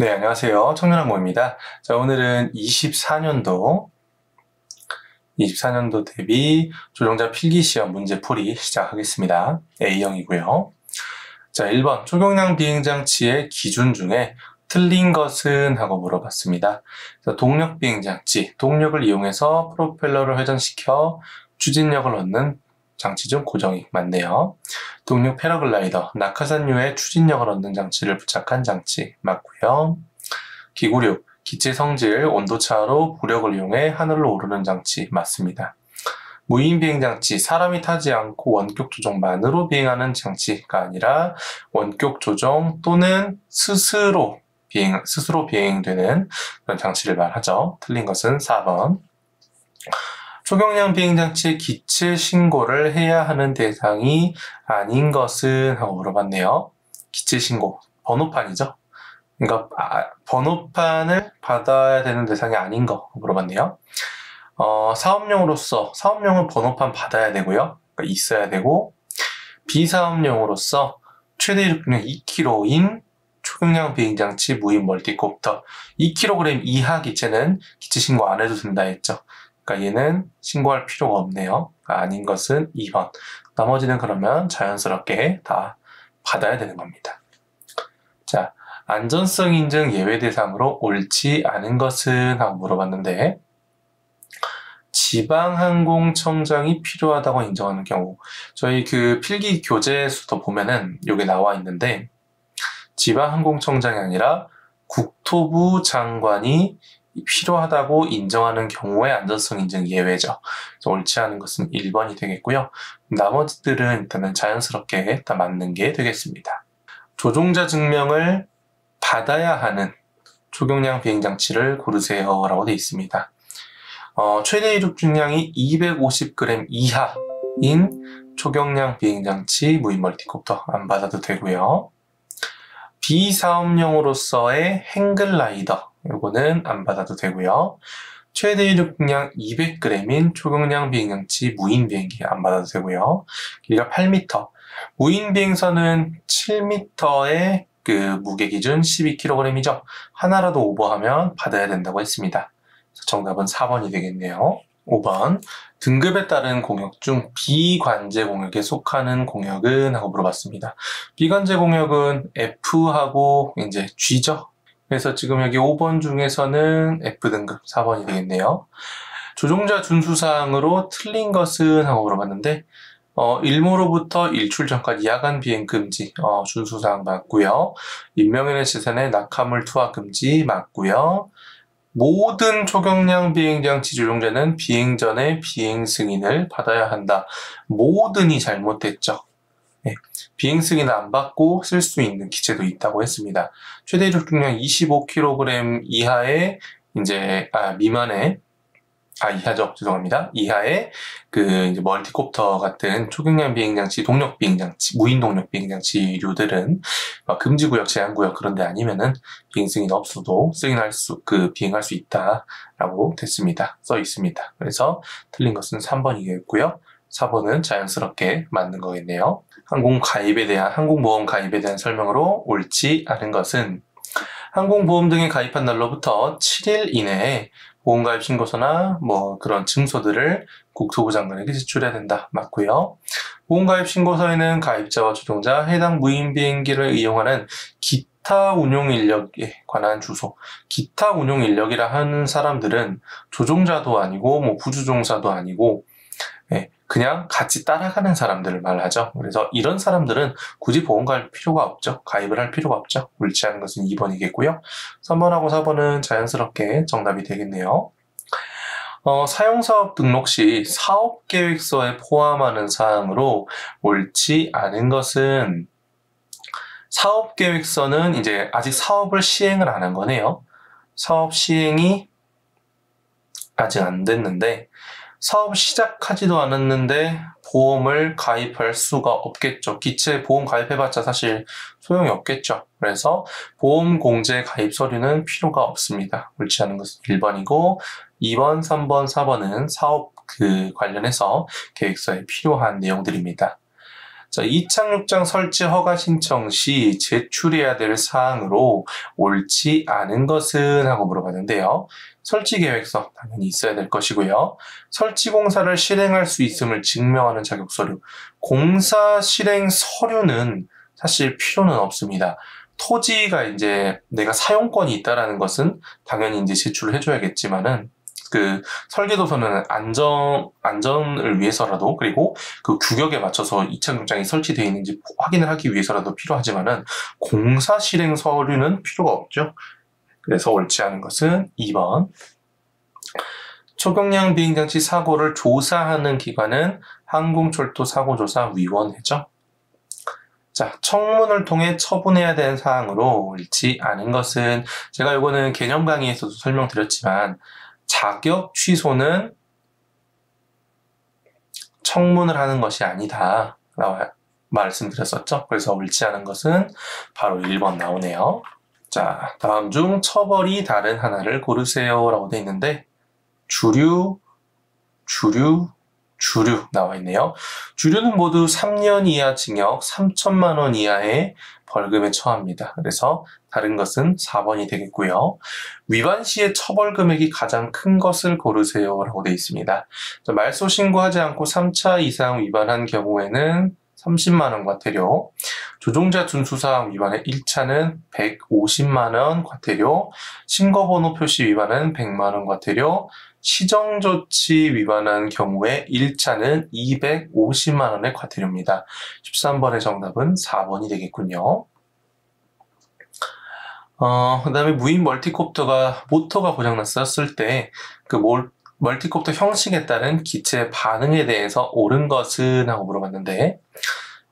네, 안녕하세요. 청년항공입니다. 자, 오늘은 24년도 대비 조종자 필기시험 문제풀이 시작하겠습니다. A형이고요. 자, 1번 초경량 비행장치의 기준 중에 틀린 것은? 하고 물어봤습니다. 자, 동력 비행장치, 동력을 이용해서 프로펠러를 회전시켜 추진력을 얻는 장치 중 고정이 맞네요. 동력 패러글라이더, 낙하산류의 추진력을 얻는 장치를 부착한 장치 맞고요. 기구류, 기체 성질, 온도차로 부력을 이용해 하늘로 오르는 장치 맞습니다. 무인 비행장치, 사람이 타지 않고 원격 조종만으로 비행하는 장치가 아니라 원격 조종 또는 스스로 비행되는 그런 장치를 말하죠. 틀린 것은 4번. 초경량 비행장치의 기체 신고를 해야 하는 대상이 아닌 것은? 하고 물어봤네요. 기체 신고, 번호판이죠. 그러니까 번호판을 받아야 되는 대상이 아닌 거 물어봤네요. 사업용은 번호판 받아야 되고요. 그러니까 있어야 되고, 비사업용으로서 최대 이륙력 2kg인 초경량 비행장치 무인 멀티콥터 2kg 이하 기체는 기체 신고 안 해도 된다 했죠. 그러니까 얘는 신고할 필요가 없네요. 그러니까 아닌 것은 2번. 나머지는 그러면 자연스럽게 다 받아야 되는 겁니다. 자, 안전성 인증 예외 대상으로 옳지 않은 것은? 하고 물어봤는데, 지방항공청장이 필요하다고 인정하는 경우, 저희 그 필기 교재에서도 보면은 여기 나와 있는데, 지방항공청장이 아니라 국토부 장관이 필요하다고 인정하는 경우에 안전성 인증 예외죠. 그래서 옳지 않은 것은 1번이 되겠고요. 나머지들은 일단은 자연스럽게 다 맞는 게 되겠습니다. 조종자 증명을 받아야 하는 초경량 비행장치를 고르세요 라고 되어 있습니다. 최대 이륙 중량이 250g 이하인 초경량 비행장치 무인 멀티콥터 안 받아도 되고요. 비사업용으로서의 행글라이더 이거는 안 받아도 되고요. 최대 이륙 중량 200g인 초경량 비행장치 무인 비행기 안 받아도 되고요. 길이가 8m, 무인 비행선은 7m의 그 무게 기준 12kg이죠. 하나라도 오버하면 받아야 된다고 했습니다. 정답은 4번이 되겠네요. 5번. 등급에 따른 공역 중 비관제 공역에 속하는 공역은? 하고 물어봤습니다. 비관제 공역은 F하고 이제 G죠. 그래서 지금 여기 5번 중에서는 F등급 4번이 되겠네요. 조종자 준수사항으로 틀린 것은? 하고 물어봤는데, 일모로부터 일출 전까지 야간 비행 금지, 준수사항 맞고요. 인명연애 시선의 낙하물 투하 금지 맞고요. 모든 초경량 비행장치 조종자는 비행 전에 비행 승인을 받아야 한다. 모든이 잘못됐죠. 네. 비행 승인을 안 받고 쓸 수 있는 기체도 있다고 했습니다. 최대 이륙 중량 25kg 이하의 이하죠. 죄송합니다. 이하의 이제 멀티콥터 같은 초경량 비행장치, 동력 비행장치, 무인 동력 비행장치류들은 금지구역, 제한구역 그런 데 아니면은 비행 승인 없어도 비행할 수 있다라고 됐습니다. 써 있습니다. 그래서 틀린 것은 3번이겠고요. 4번은 자연스럽게 맞는 거겠네요. 항공보험 가입에 대한 설명으로 옳지 않은 것은 항공보험 등에 가입한 날로부터 7일 이내에 보험가입 신고서나 그런 증서들을 국토부 장관에게 제출해야 된다. 맞고요. 보험가입 신고서에는 가입자와 조종자, 해당 무인 비행기를 이용하는 기타 운용 인력에 관한 주소, 기타 운용 인력이라 하는 사람들은 조종자도 아니고 부주종사도 아니고 그냥 같이 따라가는 사람들을 말하죠. 그래서 이런 사람들은 굳이 보험 가입 필요가 없죠. 가입을 할 필요가 없죠. 옳지 않은 것은 2번이겠고요. 3번하고 4번은 자연스럽게 정답이 되겠네요. 사용사업 등록 시 사업계획서에 포함하는 사항으로 옳지 않은 것은 사업계획서는 이제 아직 사업을 시행을 안 한 거네요. 사업 시행이 아직 안 됐는데 사업 시작하지도 않았는데 보험을 가입할 수가 없겠죠. 기체 보험 가입해봤자 사실 소용이 없겠죠. 그래서 보험 공제 가입 서류는 필요가 없습니다. 옳지 않은 것은 1번이고 2번, 3번, 4번은 사업 관련해서 계획서에 필요한 내용들입니다. 자, 이착륙장 설치 허가 신청 시 제출해야 될 사항으로 옳지 않은 것은 하고 물어봤는데요. 설치 계획서 당연히 있어야 될 것이고요. 설치 공사를 실행할 수 있음을 증명하는 자격 서류. 공사 실행 서류는 사실 필요는 없습니다. 토지가 이제 내가 사용권이 있다라는 것은 당연히 이제 제출을 해줘야겠지만은 그 설계도서는 안전을 위해서라도 그리고 그 규격에 맞춰서 이착륙장이 설치되어 있는지 확인을 하기 위해서라도 필요하지만은 공사 실행 서류는 필요가 없죠. 그래서 옳지 않은 것은 2번. 초경량 비행장치 사고를 조사하는 기관은 항공철도사고조사위원회죠. 자, 청문을 통해 처분해야 되는 사항으로 옳지 않은 것은 제가 이거는 개념 강의에서도 설명드렸지만 자격 취소는 청문을 하는 것이 아니다 라고 말씀드렸었죠. 그래서 옳지 않은 것은 바로 1번 나오네요. 자, 다음 중 처벌이 다른 하나를 고르세요 라고 되어 있는데 주류 나와 있네요. 주류는 모두 3년 이하 징역 3천만 원 이하의 벌금에 처합니다. 그래서 다른 것은 4번이 되겠고요. 위반 시의 처벌 금액이 가장 큰 것을 고르세요 라고 되어 있습니다. 말소 신고하지 않고 3차 이상 위반한 경우에는 30만 원 과태료, 조종자 준수사항 위반의 1차는 150만 원 과태료, 신고번호 표시 위반은 100만 원 과태료, 시정조치 위반한 경우에 1차는 250만 원의 과태료입니다. 13번의 정답은 4번이 되겠군요. 그 다음에 무인 멀티콥터가 모터가 고장났었을 때 그 멀티콥터 형식에 따른 기체 반응에 대해서 옳은 것은 하고 물어봤는데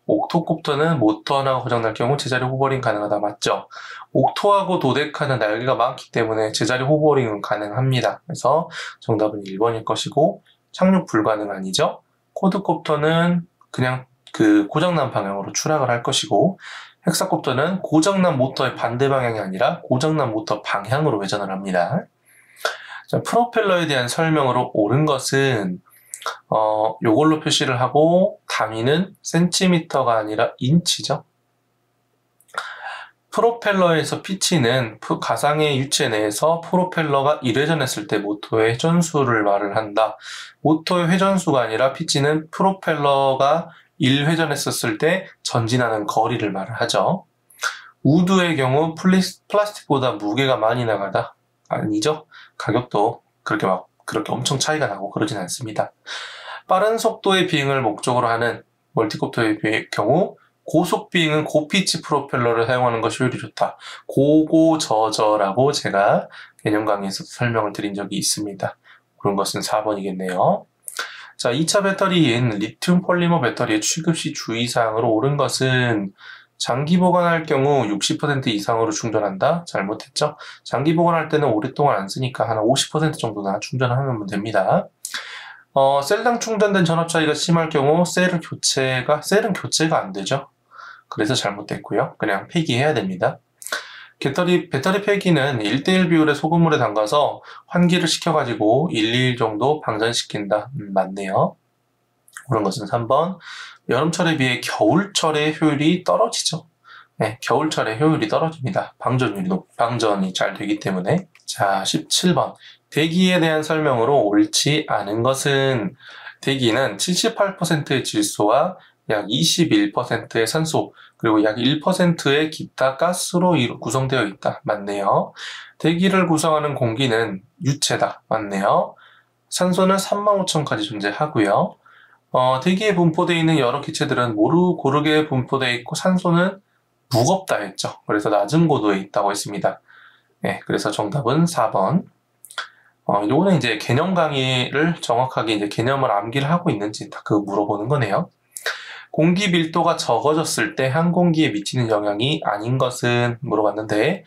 옥토콥터는 모터 하나가 고장날 경우 제자리 호버링 가능하다 맞죠? 옥토하고 도데카는 날개가 많기 때문에 제자리 호버링은 가능합니다. 그래서 정답은 1번일 것이고 착륙 불가능 아니죠? 쿼드콥터는 그냥 그 고장난 방향으로 추락을 할 것이고 헥사콥터는 고장난 모터의 반대 방향이 아니라 고장난 모터 방향으로 회전을 합니다. 자, 프로펠러에 대한 설명으로 옳은 것은 요걸로 표시를 하고 단위는 센티미터가 아니라 인치죠. 프로펠러에서 피치는 가상의 유체 내에서 프로펠러가 1회전했을 때 모터의 회전수를 말을 한다. 모터의 회전수가 아니라 피치는 프로펠러가 1회전했었을 때 전진하는 거리를 말을 하죠. 우드의 경우 플라스틱보다 무게가 많이 나가다. 아니죠. 가격도 그렇게 엄청 차이가 나고 그러진 않습니다. 빠른 속도의 비행을 목적으로 하는 멀티콥터의 경우 고속 비행은 고피치 프로펠러를 사용하는 것이 효율이 좋다. 고고저저라고 제가 개념 강의에서 설명을 드린 적이 있습니다. 그런 것은 4번이겠네요. 자, 2차 배터리인 리튬 폴리머 배터리의 취급 시 주의사항으로 옳은 것은 장기 보관할 경우 60% 이상으로 충전한다? 잘못했죠? 장기 보관할 때는 오랫동안 안 쓰니까 한 50% 정도나 충전하면 됩니다. 셀당 충전된 전압 차이가 심할 경우 셀은 교체가 안 되죠. 그래서 잘못됐고요. 그냥 폐기해야 됩니다. 배터리 폐기는 1:1 비율의 소금물에 담가서 환기를 시켜가지고 1, 2일 정도 방전시킨다. 맞네요. 그런 것은 3번. 여름철에 비해 겨울철에 효율이 떨어지죠. 네, 겨울철에 효율이 떨어집니다. 방전이 잘 되기 때문에. 자, 17번. 대기에 대한 설명으로 옳지 않은 것은 대기는 78%의 질소와 약 21%의 산소, 그리고 약 1%의 기타 가스로 구성되어 있다. 맞네요. 대기를 구성하는 공기는 유체다. 맞네요. 산소는 35,000까지 존재하고요. 대기에 분포되어 있는 여러 기체들은 모두 고르게 분포되어 있고 산소는 무겁다 했죠. 그래서 낮은 고도에 있다고 했습니다. 네, 그래서 정답은 4번. 요거는 이제 개념 강의를 정확하게 이제 개념을 암기를 하고 있는지 다 물어보는 거네요. 공기 밀도가 적어졌을 때 항공기에 미치는 영향이 아닌 것은 물어봤는데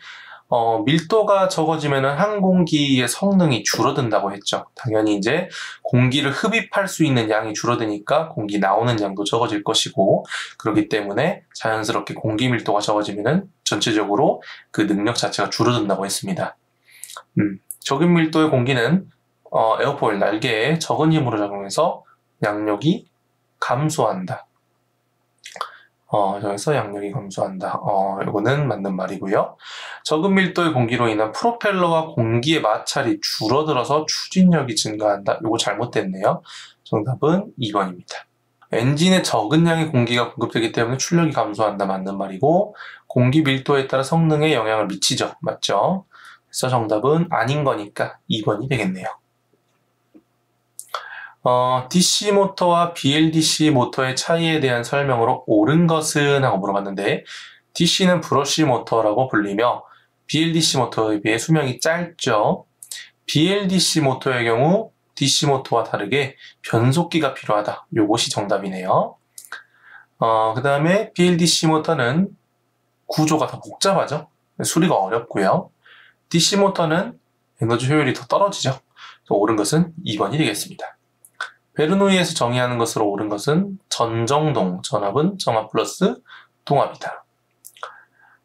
밀도가 적어지면 항공기의 성능이 줄어든다고 했죠. 당연히 이제 공기를 흡입할 수 있는 양이 줄어드니까 공기 나오는 양도 적어질 것이고 그렇기 때문에 자연스럽게 공기 밀도가 적어지면 전체적으로 그 능력 자체가 줄어든다고 했습니다. 적은 밀도의 공기는 에어포일 날개에 적은 힘으로 작용해서 양력이 감소한다. 여기서 양력이 감소한다. 이거는 맞는 말이고요. 적은 밀도의 공기로 인한 프로펠러와 공기의 마찰이 줄어들어서 추진력이 증가한다. 이거 잘못됐네요. 정답은 2번입니다. 엔진에 적은 양의 공기가 공급되기 때문에 출력이 감소한다. 맞는 말이고, 공기 밀도에 따라 성능에 영향을 미치죠. 맞죠? 그래서 정답은 아닌 거니까 2번이 되겠네요. DC 모터와 BLDC 모터의 차이에 대한 설명으로 옳은 것은 하고 물어봤는데, DC는 브러쉬 모터라고 불리며 BLDC 모터에 비해 수명이 짧죠. BLDC 모터의 경우 DC 모터와 다르게 변속기가 필요하다. 요것이 정답이네요. 그 다음에 BLDC 모터는 구조가 더 복잡하죠. 수리가 어렵고요. DC 모터는 에너지 효율이 더 떨어지죠. 옳은 것은 2번이 되겠습니다. 베르노이에서 정의하는 것으로 옳은 것은 전정동, 전압은 정압 플러스 동압이다.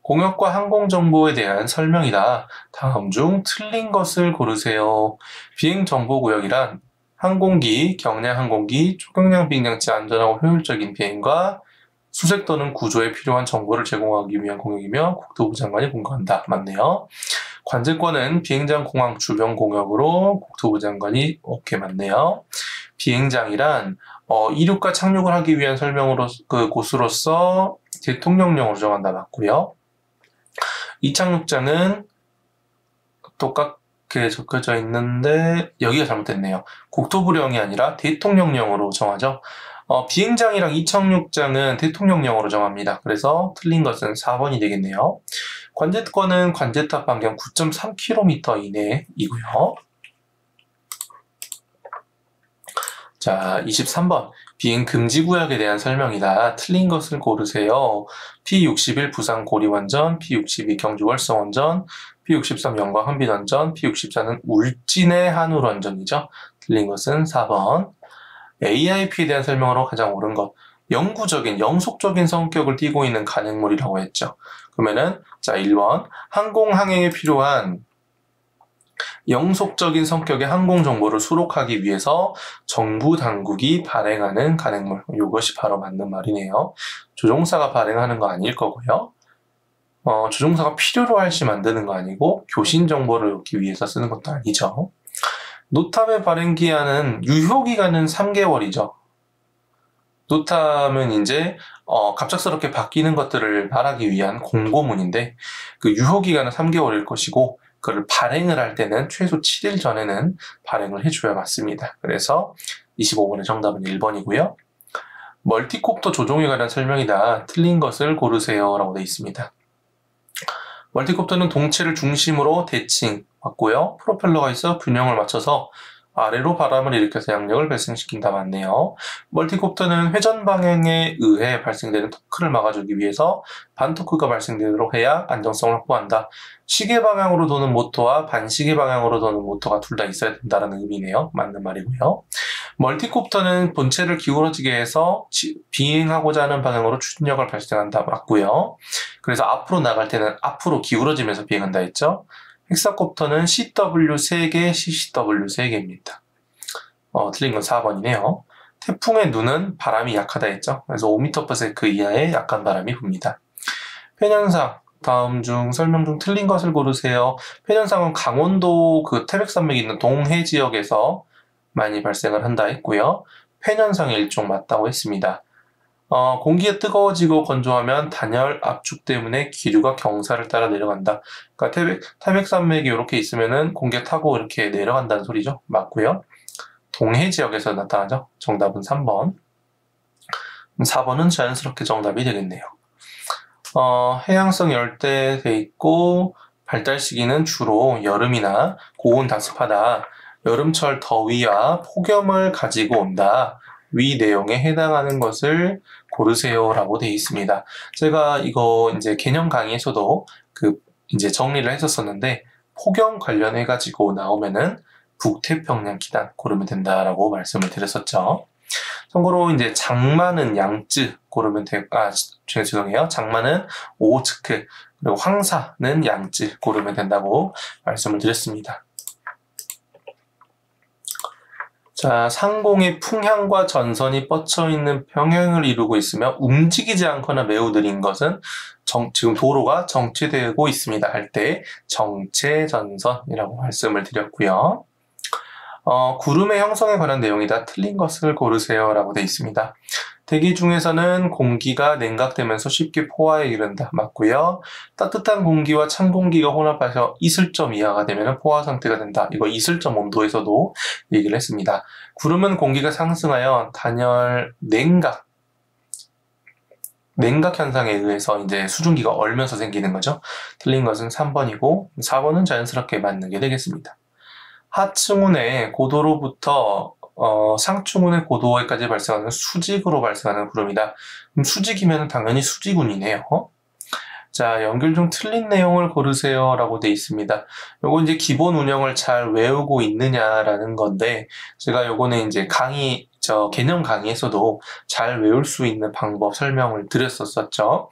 공역과 항공정보에 대한 설명이다. 다음 중 틀린 것을 고르세요. 비행정보구역이란 항공기, 경량 항공기, 초경량 비행장치 안전하고 효율적인 비행과 수색 또는 구조에 필요한 정보를 제공하기 위한 공역이며 국토부 장관이 공개한다. 맞네요. 관제권은 비행장 공항 주변 공역으로 국토부 장관이 오케이 맞네요. 비행장이란 이륙과 착륙을 하기 위한 설명으로 그 곳으로서 대통령령으로 정한다. 맞고요. 이착륙장은 똑같게 적혀져 있는데 여기가 잘못됐네요. 국토부령이 아니라 대통령령으로 정하죠. 비행장이랑 이착륙장은 대통령령으로 정합니다. 그래서 틀린 것은 4번이 되겠네요. 관제권은 관제탑 반경 9.3km 이내이고요. 자, 23번. 비행 금지 구역에 대한 설명이다. 틀린 것을 고르세요. P61 부산 고리원전, P62 경주 월성원전, P63 영광 한빛원전, P64는 울진의 한울원전이죠. 틀린 것은 4번. AIP에 대한 설명으로 가장 옳은 것. 영구적인, 영속적인 성격을 띠고 있는 간행물이라고 했죠. 그러면은, 자, 1번. 항공항행에 필요한 영속적인 성격의 항공정보를 수록하기 위해서 정부 당국이 발행하는 간행물. 이것이 바로 맞는 말이네요. 조종사가 발행하는 거 아닐 거고요. 조종사가 필요로 할 시 만드는 거 아니고 교신 정보를 얻기 위해서 쓰는 것도 아니죠. 노탐의 발행 기한은 유효기간은 3개월이죠. 노탐은 이제 갑작스럽게 바뀌는 것들을 말하기 위한 공고문인데 그 유효기간은 3개월일 것이고 그걸 발행을 할 때는 최소 7일 전에는 발행을 해줘야 맞습니다. 그래서 25번의 정답은 1번이고요. 멀티콥터 조종에 관한 설명이다. 틀린 것을 고르세요. 라고 되어 있습니다. 멀티콥터는 동체를 중심으로 대칭 맞고요. 프로펠러가 있어 균형을 맞춰서 아래로 바람을 일으켜서 양력을 발생시킨다. 맞네요. 멀티콥터는 회전 방향에 의해 발생되는 토크를 막아주기 위해서 반토크가 발생되도록 해야 안정성을 확보한다. 시계 방향으로 도는 모터와 반시계 방향으로 도는 모터가 둘 다 있어야 된다는 의미네요. 맞는 말이고요. 멀티콥터는 본체를 기울어지게 해서 비행하고자 하는 방향으로 추진력을 발생한다. 맞고요. 그래서 앞으로 나갈 때는 앞으로 기울어지면서 비행한다 했죠. 헥사콥터는 CW 3개, CCW 3개입니다. 틀린 건 4번이네요. 태풍의 눈은 바람이 약하다 했죠. 그래서 5m/s 이하의 약한 바람이 붑니다. 폐년상, 다음 중 설명 중 틀린 것을 고르세요. 폐년상은 강원도 그 태백산맥이 있는 동해 지역에서 많이 발생을 한다 했고요. 폐년상의 일종 맞다고 했습니다. 공기가 뜨거워지고 건조하면 단열 압축 때문에 기류가 경사를 따라 내려간다. 그러니까 태백산맥이 이렇게 있으면은 공기가 타고 이렇게 내려간다는 소리죠. 맞고요. 동해 지역에서 나타나죠. 정답은 3번. 4번은 자연스럽게 정답이 되겠네요. 해양성 열대 돼 있고 발달 시기는 주로 여름이나 고온 다습하다. 여름철 더위와 폭염을 가지고 온다. 위 내용에 해당하는 것을 고르세요 라고 되어 있습니다. 제가 이거 이제 개념 강의에서도 이제 정리를 했었었는데 폭염 관련해 가지고 나오면은 북태평양 기단 고르면 된다라고 말씀을 드렸었죠. 참고로 이제 장마는 양쯔 고르면 죄송해요. 장마는 오츠크 그리고 황사는 양쯔 고르면 된다고 말씀을 드렸습니다. 자, 상공에 풍향과 전선이 뻗쳐 있는 평행을 이루고 있으며 움직이지 않거나 매우 느린 것은 지금 도로가 정체되고 있습니다 할 때 정체전선이라고 말씀을 드렸고요. 구름의 형성에 관한 내용이다. 틀린 것을 고르세요 라고 되어 있습니다. 대기 중에서는 공기가 냉각되면서 쉽게 포화에 이른다. 맞고요. 따뜻한 공기와 찬 공기가 혼합해서 이슬점 이하가 되면 포화 상태가 된다. 이거 이슬점 온도에서도 얘기를 했습니다. 구름은 공기가 상승하여 단열 냉각 현상에 의해서 이제 수증기가 얼면서 생기는 거죠. 틀린 것은 3번이고 4번은 자연스럽게 맞는 게 되겠습니다. 하층운의 고도로부터 상층운의 고도에까지 발생하는 수직으로 발생하는 구름이다. 그럼 수직이면 당연히 수직운이네요. 자, 연결 중 틀린 내용을 고르세요 라고 되어 있습니다. 요거 이제 기본 운영을 잘 외우고 있느냐라는 건데, 제가 요거는 이제 개념 강의에서도 잘 외울 수 있는 방법 설명을 드렸었죠.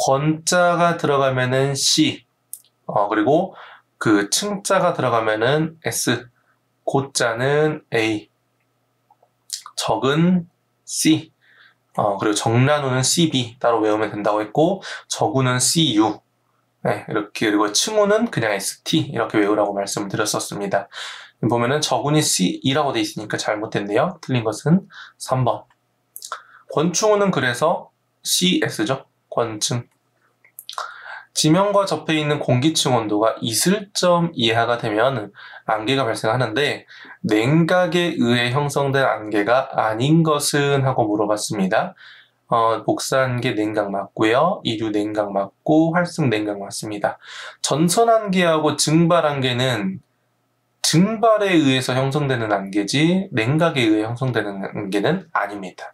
권자가 들어가면은 C, 그리고 그 층자가 들어가면은 S, 고자는 A, 적은 C, 그리고 정란우는 CB 따로 외우면 된다고 했고, 적우는 CU, 네, 이렇게, 그리고 층우는 그냥 ST 이렇게 외우라고 말씀을 드렸었습니다. 보면은 적운이 C이라고 돼 있으니까 잘못됐네요. 틀린 것은 3번. 권충우는 그래서 CS죠. 권층. 지면과 접해 있는 공기층 온도가 이슬점 이하가 되면 안개가 발생하는데 냉각에 의해 형성된 안개가 아닌 것은 하고 물어봤습니다. 복사안개 냉각 맞고요. 이류 냉각 맞고 활성 냉각 맞습니다. 전선안개하고 증발안개는 증발에 의해서 형성되는 안개지 냉각에 의해 형성되는 안개는 아닙니다.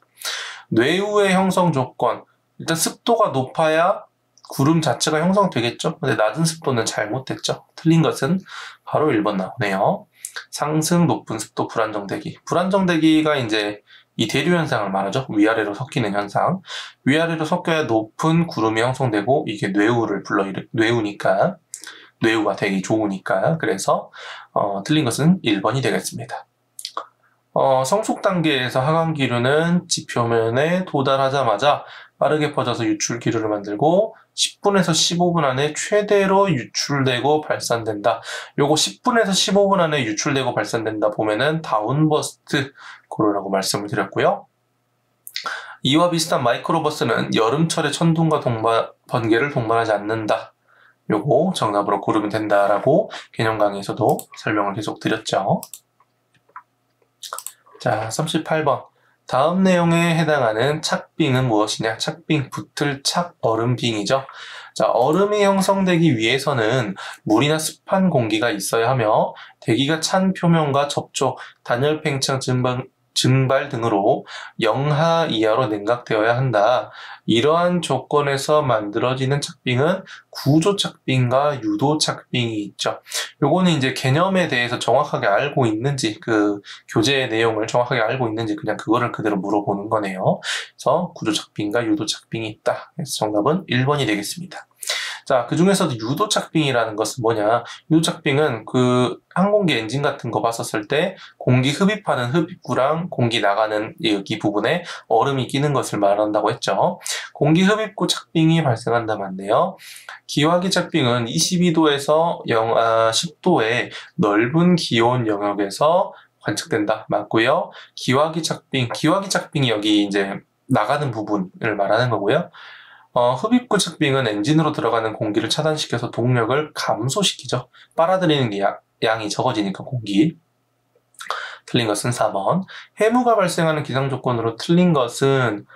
뇌우의 형성 조건, 일단 습도가 높아야 구름 자체가 형성되겠죠? 근데 낮은 습도는 잘못됐죠? 틀린 것은 바로 1번 나오네요. 상승, 높은 습도, 불안정대기. 불안정대기가 이제 이 대류 현상을 말하죠. 위아래로 섞이는 현상. 위아래로 섞여야 높은 구름이 형성되고 이게 뇌우니까 뇌우가 되기 좋으니까. 그래서 틀린 것은 1번이 되겠습니다. 성숙 단계에서 하강기류는 지표면에 도달하자마자 빠르게 퍼져서 유출기류를 만들고 10분에서 15분 안에 최대로 유출되고 발산된다. 요거 10분에서 15분 안에 유출되고 발산된다 보면은 다운버스트 고르라고 말씀을 드렸고요. 이와 비슷한 마이크로버스는 여름철에 천둥과 번개를 동반하지 않는다. 요거 정답으로 고르면 된다라고 개념 강의에서도 설명을 계속 드렸죠. 자, 38번. 다음 내용에 해당하는 착빙은 무엇이냐? 착빙, 붙을 착, 얼음빙이죠. 자, 얼음이 형성되기 위해서는 물이나 습한 공기가 있어야 하며 대기가 찬 표면과 접촉, 단열 팽창 증발 등으로 영하 이하로 냉각되어야 한다. 이러한 조건에서 만들어지는 착빙은 구조 착빙과 유도 착빙이 있죠. 요거는 이제 개념에 대해서 정확하게 알고 있는지, 그 교재 내용을 정확하게 알고 있는지 그냥 그거를 그대로 물어보는 거네요. 그래서 구조 착빙과 유도 착빙이 있다. 그래서 정답은 1번이 되겠습니다. 자, 그 중에서도 유도 착빙이라는 것은 뭐냐? 유도 착빙은 그 항공기 엔진 같은 거 봤었을 때 공기 흡입하는 흡입구랑 공기 나가는 여기 부분에 얼음이 끼는 것을 말한다고 했죠. 공기 흡입구 착빙이 발생한다 맞네요. 기화기 착빙은 22도에서 영하 10도의 넓은 기온 영역에서 관측된다 맞고요. 기화기 착빙이 여기 이제 나가는 부분을 말하는 거고요. 흡입구 착빙은 엔진으로 들어가는 공기를 차단시켜서 동력을 감소시키죠. 빨아들이는 게 양이 적어지니까 공기. 틀린 것은 4번. 해무가 발생하는 기상 조건으로 틀린 것은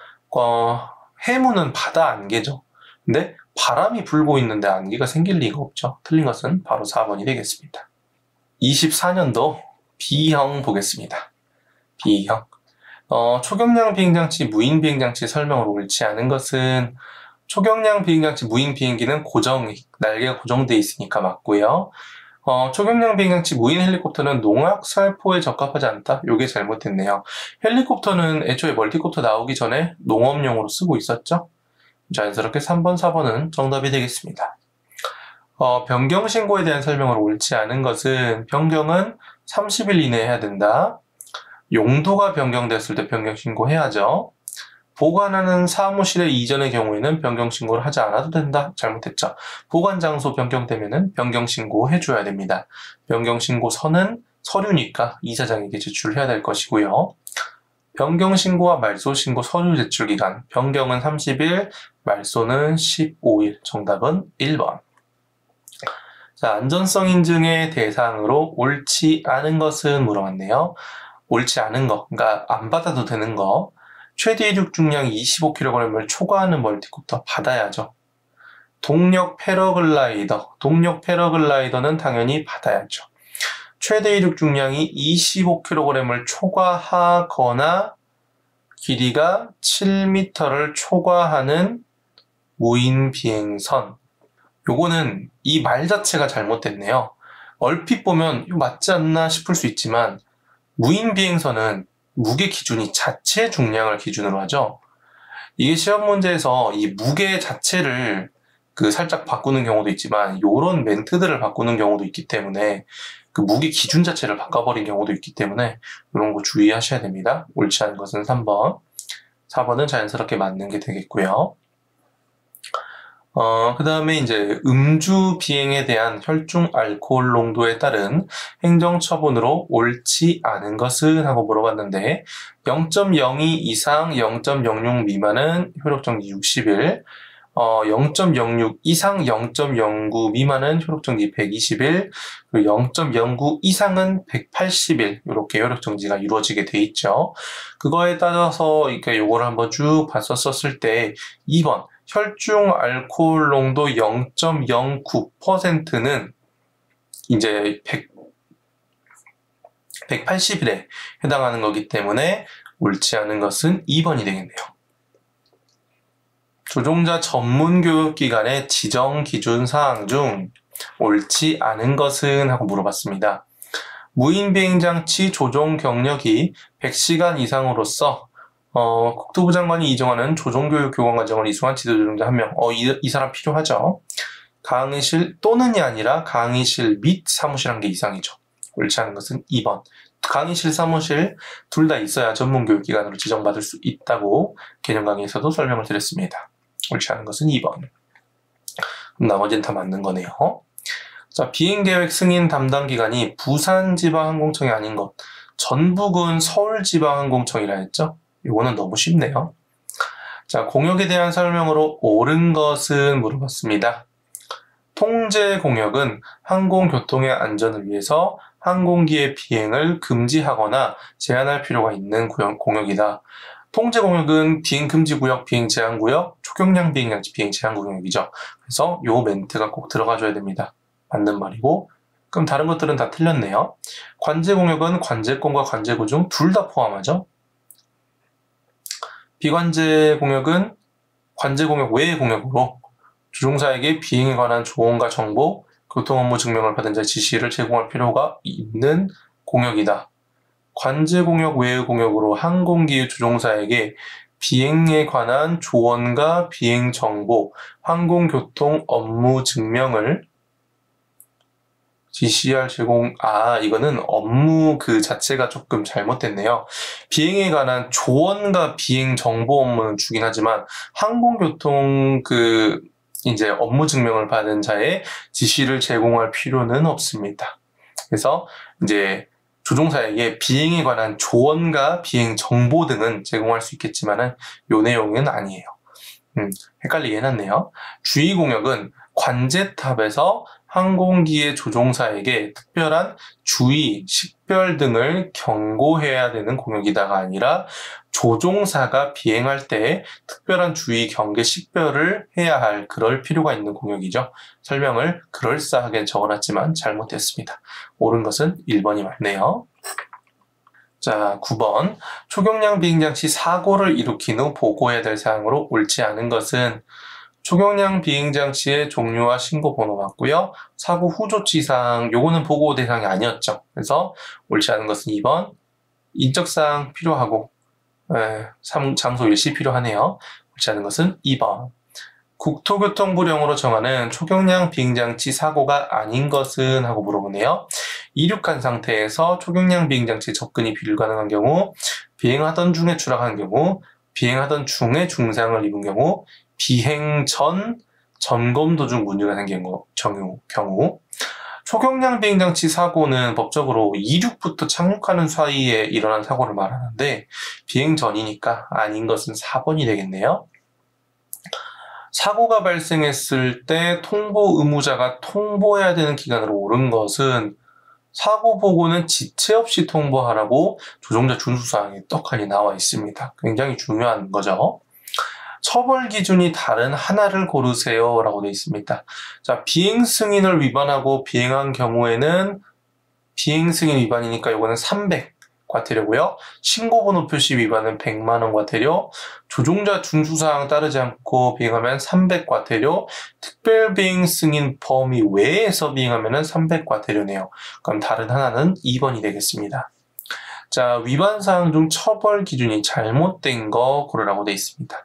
해무는 바다 안개죠. 근데 바람이 불고 있는데 안개가 생길 리가 없죠. 틀린 것은 바로 4번이 되겠습니다. 24년도 B형 보겠습니다. B형. 초경량 비행장치, 무인 비행장치 설명으로 옳지 않은 것은 초경량 비행장치, 무인 비행기는 날개가 고정되어 있으니까 맞고요. 초경량 비행장치, 무인 헬리콥터는 농악살포에 적합하지 않다? 요게 잘못됐네요. 헬리콥터는 애초에 멀티콥터 나오기 전에 농업용으로 쓰고 있었죠? 자연스럽게 3번, 4번은 정답이 되겠습니다. 변경 신고에 대한 설명으로 옳지 않은 것은 변경은 30일 이내에 해야 된다. 용도가 변경됐을 때 변경신고해야죠. 보관하는 사무실의 이전의 경우에는 변경신고를 하지 않아도 된다. 잘못했죠. 보관 장소 변경되면은 변경신고 해줘야 됩니다. 변경신고서는 서류니까 이사장에게 제출해야 될 것이고요. 변경신고와 말소신고 서류 제출 기간, 변경은 30일, 말소는 15일. 정답은 1번. 자, 안전성 인증의 대상으로 옳지 않은 것은 물어봤네요. 옳지 않은 거, 그러니까 안 받아도 되는 거. 최대 이륙 중량 25kg을 초과하는 멀티콥터 받아야죠. 동력 패러글라이더는 당연히 받아야죠. 최대 이륙 중량이 25kg을 초과하거나 길이가 7m를 초과하는 무인 비행선. 요거는 이 말 자체가 잘못됐네요. 얼핏 보면 이거 맞지 않나 싶을 수 있지만 무인 비행선은 무게 기준이 자체 중량을 기준으로 하죠. 이게 시험 문제에서 이 무게 자체를 살짝 바꾸는 경우도 있지만 요런 멘트들을 바꾸는 경우도 있기 때문에 그 무게 기준 자체를 바꿔버린 경우도 있기 때문에 이런 거 주의하셔야 됩니다. 옳지 않은 것은 3번, 4번은 자연스럽게 맞는 게 되겠고요. 그 다음에 이제 음주 비행에 대한 혈중 알코올 농도에 따른 행정처분으로 옳지 않은 것은 하고 물어봤는데 0.02 이상 0.06 미만은 효력정지 60일, 0.06 이상 0.09 미만은 효력정지 120일, 그리고 0.09 이상은 180일 이렇게 효력정지가 이루어지게 돼 있죠. 그거에 따라서 이렇게 요거를 한번 쭉 봤었을 때 2번 혈중 알코올 농도 0.09%는 이제 180일에 해당하는 거기 때문에 옳지 않은 것은 2번이 되겠네요. 조종자 전문 교육기관의 지정 기준 사항 중 옳지 않은 것은 하고 물어봤습니다. 무인 비행장치 조종 경력이 100시간 이상으로서 국토부 장관이 이정하는 조종교육 교관 과정을 이수한 지도조종자 1명. 이 사람 필요하죠. 강의실 또는이 아니라 강의실 및 사무실 1개 이상이죠. 옳지 않은 것은 2번. 강의실, 사무실 둘 다 있어야 전문교육기관으로 지정받을 수 있다고 개념 강의에서도 설명을 드렸습니다. 옳지 않은 것은 2번. 나머지는 다 맞는 거네요. 자, 비행계획 승인 담당 기관이 부산지방항공청이 아닌 것. 전북은 서울지방항공청이라 했죠. 이거는 너무 쉽네요. 자, 공역에 대한 설명으로 옳은 것은 물어봤습니다. 통제 공역은 항공교통의 안전을 위해서 항공기의 비행을 금지하거나 제한할 필요가 있는 공역이다. 통제 공역은 비행 금지 구역, 비행 제한 구역, 초경량 비행장치 비행 제한 구역이죠. 그래서 요 멘트가 꼭 들어가줘야 됩니다. 맞는 말이고, 그럼 다른 것들은 다 틀렸네요. 관제 공역은 관제권과 관제구 중 둘 다 포함하죠. 비관제 공역은 관제 공역 외의 공역으로 조종사에게 비행에 관한 조언과 정보, 교통 업무 증명을 받은 자의 지시를 제공할 필요가 있는 공역이다. 관제 공역 외의 공역으로 항공기의 조종사에게 비행에 관한 조언과 비행 정보, 항공교통 업무 증명을 지시할 이거는 업무 그 자체가 조금 잘못됐네요. 비행에 관한 조언과 비행 정보 업무는 주긴 하지만 항공교통 이제 업무 증명을 받은 자의 지시를 제공할 필요는 없습니다. 그래서 이제 조종사에게 비행에 관한 조언과 비행 정보 등은 제공할 수 있겠지만은 요 내용은 아니에요. 헷갈리게 해놨네요. 주의 공역은 관제탑에서 항공기의 조종사에게 특별한 주의, 식별 등을 경고해야 되는 공역이다가 아니라 조종사가 비행할 때 특별한 주의, 경계, 식별을 해야 할 그럴 필요가 있는 공역이죠. 설명을 그럴싸하게 적어놨지만 잘못했습니다. 옳은 것은 1번이 맞네요. 자, 9번. 초경량 비행장치 사고를 일으킨 후 보고해야 될 사항으로 옳지 않은 것은 초경량 비행장치의 종류와 신고 번호 맞고요. 사고 후 조치사항, 요거는 보고 대상이 아니었죠. 그래서 옳지 않은 것은 2번. 인적사항 필요하고 장소 일시 필요하네요. 옳지 않은 것은 2번. 국토교통부령으로 정하는 초경량 비행장치 사고가 아닌 것은 하고 물어보네요. 이륙한 상태에서 초경량 비행장치 접근이 불가능한 경우, 비행하던 중에 추락한 경우, 비행하던 중에 중상을 입은 경우, 비행 전 점검 도중 문제가 생긴 경우, 초경량 비행장치 사고는 법적으로 이륙부터 착륙하는 사이에 일어난 사고를 말하는데 비행 전이니까 아닌 것은 4번이 되겠네요. 사고가 발생했을 때 통보 의무자가 통보해야 되는 기간으로 옳은 것은 사고 보고는 지체 없이 통보하라고 조종자 준수사항에 떡하니 나와 있습니다. 굉장히 중요한 거죠. 처벌 기준이 다른 하나를 고르세요 라고 되어 있습니다. 자, 비행 승인을 위반하고 비행한 경우에는 비행 승인 위반이니까 이거는 300 과태료고요. 신고번호 표시 위반은 100만 원 과태료, 조종자 준수사항 따르지 않고 비행하면 300 과태료, 특별 비행 승인 범위 외에서 비행하면 300 과태료네요. 그럼 다른 하나는 2번이 되겠습니다. 자, 위반 사항 중 처벌 기준이 잘못된 거 고르라고 되어 있습니다.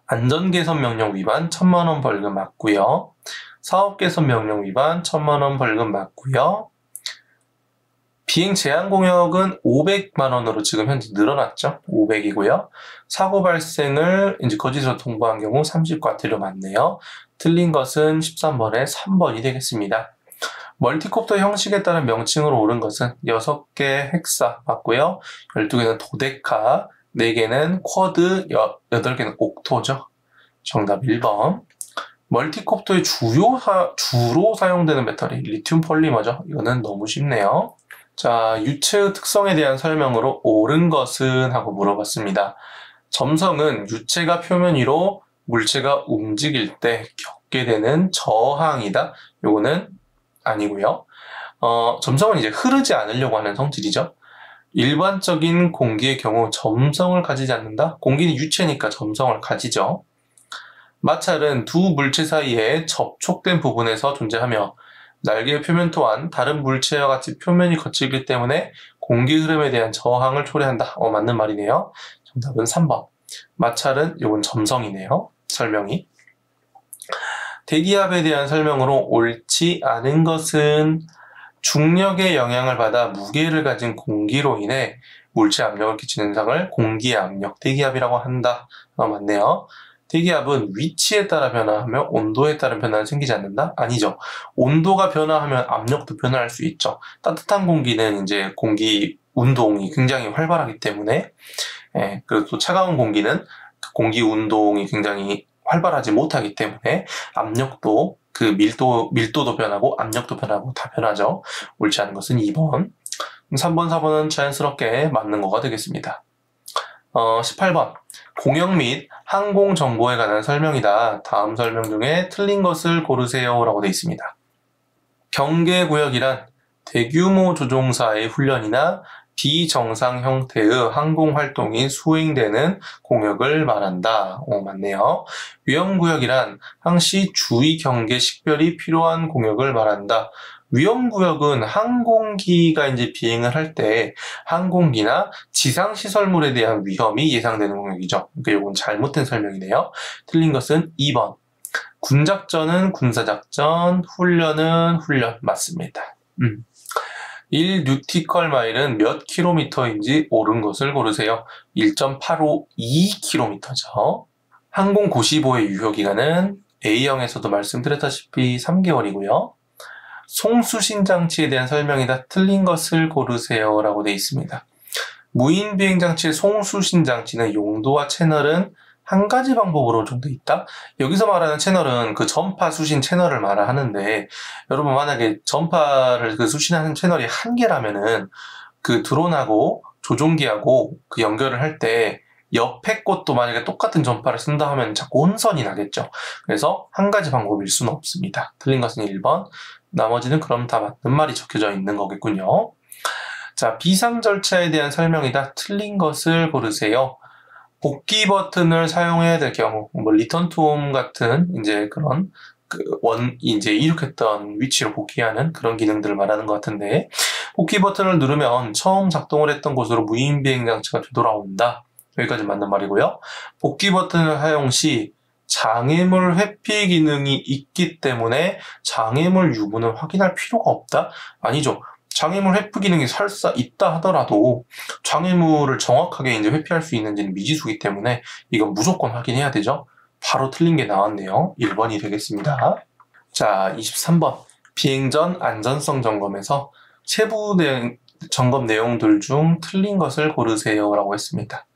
안전개선 명령 위반 1000만 원 벌금 맞고요. 사업개선 명령 위반 1000만 원 벌금 맞고요. 비행 제한 공역은 500만 원으로 지금 현재 늘어났죠. 500이고요. 사고 발생을 이제 거짓으로 통보한 경우 30 과태료 맞네요. 틀린 것은 13번에 3번이 되겠습니다. 멀티콥터 형식에 따른 명칭으로 옳은 것은 6개 헥사 맞고요. 12개는 도데카, 4개는 쿼드, 8개는 옥토죠. 정답 1번. 멀티콥터의 주로 사용되는 배터리, 리튬 폴리머죠. 이거는 너무 쉽네요. 자, 유체의 특성에 대한 설명으로 옳은 것은 하고 물어봤습니다. 점성은 유체가 표면 위로 물체가 움직일 때 겪게 되는 저항이다. 요거는 아니고요. 점성은 이제 흐르지 않으려고 하는 성질이죠. 일반적인 공기의 경우 점성을 가지지 않는다? 공기는 유체니까 점성을 가지죠. 마찰은 두 물체 사이에 접촉된 부분에서 존재하며 날개의 표면 또한 다른 물체와 같이 표면이 거칠기 때문에 공기 흐름에 대한 저항을 초래한다. 맞는 말이네요. 정답은 3번. 마찰은 요건 점성이네요. 설명이. 대기압에 대한 설명으로 옳지 않은 것은 중력의 영향을 받아 무게를 가진 공기로 인해 물체 압력을 끼치는 현상을 공기의 압력, 대기압이라고 한다. 맞네요. 대기압은 위치에 따라 변화하며 온도에 따른 변화는 생기지 않는다? 아니죠. 온도가 변화하면 압력도 변화할 수 있죠. 따뜻한 공기는 이제 공기 운동이 굉장히 활발하기 때문에, 그리고 또 차가운 공기는 공기 운동이 굉장히 활발하지 못하기 때문에 압력도 그 밀도도 변하고 압력도 변하고 다 변하죠. 옳지 않은 것은 2번. 3번, 4번은 자연스럽게 맞는 거가 되겠습니다. 18번. 공역 및 항공 정보에 관한 설명이다. 다음 설명 중에 틀린 것을 고르세요 라고 되어 있습니다. 경계구역이란 대규모 조종사의 훈련이나 비정상 형태의 항공활동이 수행되는 공역을 말한다. 맞네요. 위험구역이란 항시 주의 경계 식별이 필요한 공역을 말한다. 위험구역은 항공기가 이제 비행을 할 때 항공기나 지상시설물에 대한 위험이 예상되는 공역이죠. 그러니까 이건 잘못된 설명이네요. 틀린 것은 2번. 군작전은 군사작전, 훈련은 훈련. 맞습니다. 1뉴티컬 마일은 몇 킬로미터인지 옳은 것을 고르세요. 1.852km죠. 항공 고시보의 유효기간은 A형에서도 말씀드렸다시피 3개월이고요. 송수신 장치에 대한 설명이다. 틀린 것을 고르세요 라고 되어 있습니다. 무인 비행장치의 송수신 장치는 용도와 채널은 한 가지 방법으로 좀 돼 있다? 여기서 말하는 채널은 그 전파 수신 채널을 말하는데, 여러분 만약에 전파를 그 수신하는 채널이 한 개라면은 그 드론하고 조종기하고 그 연결을 할 때 옆에 것도 만약에 똑같은 전파를 쓴다 하면 자꾸 혼선이 나겠죠. 그래서 한 가지 방법일 수는 없습니다. 틀린 것은 1번. 나머지는 그럼 다 맞는 말이 적혀져 있는 거겠군요. 자, 비상 절차에 대한 설명이다. 틀린 것을 고르세요. 복귀 버튼을 사용해야 될 경우, 리턴 투 홈 같은 이제 그런 이제 이륙했던 위치로 복귀하는 그런 기능들을 말하는 것 같은데, 복귀 버튼을 누르면 처음 작동을 했던 곳으로 무인 비행 장치가 되돌아온다. 여기까지 맞는 말이고요. 복귀 버튼을 사용 시 장애물 회피 기능이 있기 때문에 장애물 유무는 확인할 필요가 없다? 아니죠. 장애물 회피 기능이 설사 있다 하더라도 장애물을 정확하게 이제 회피할 수 있는지는 미지수이기 때문에 이건 무조건 확인해야 되죠. 바로 틀린 게 나왔네요. 1번이 되겠습니다. 자, 23번. 비행 전 안전성 점검에서 세부 점검 내용들 중 틀린 것을 고르세요 라고 했습니다.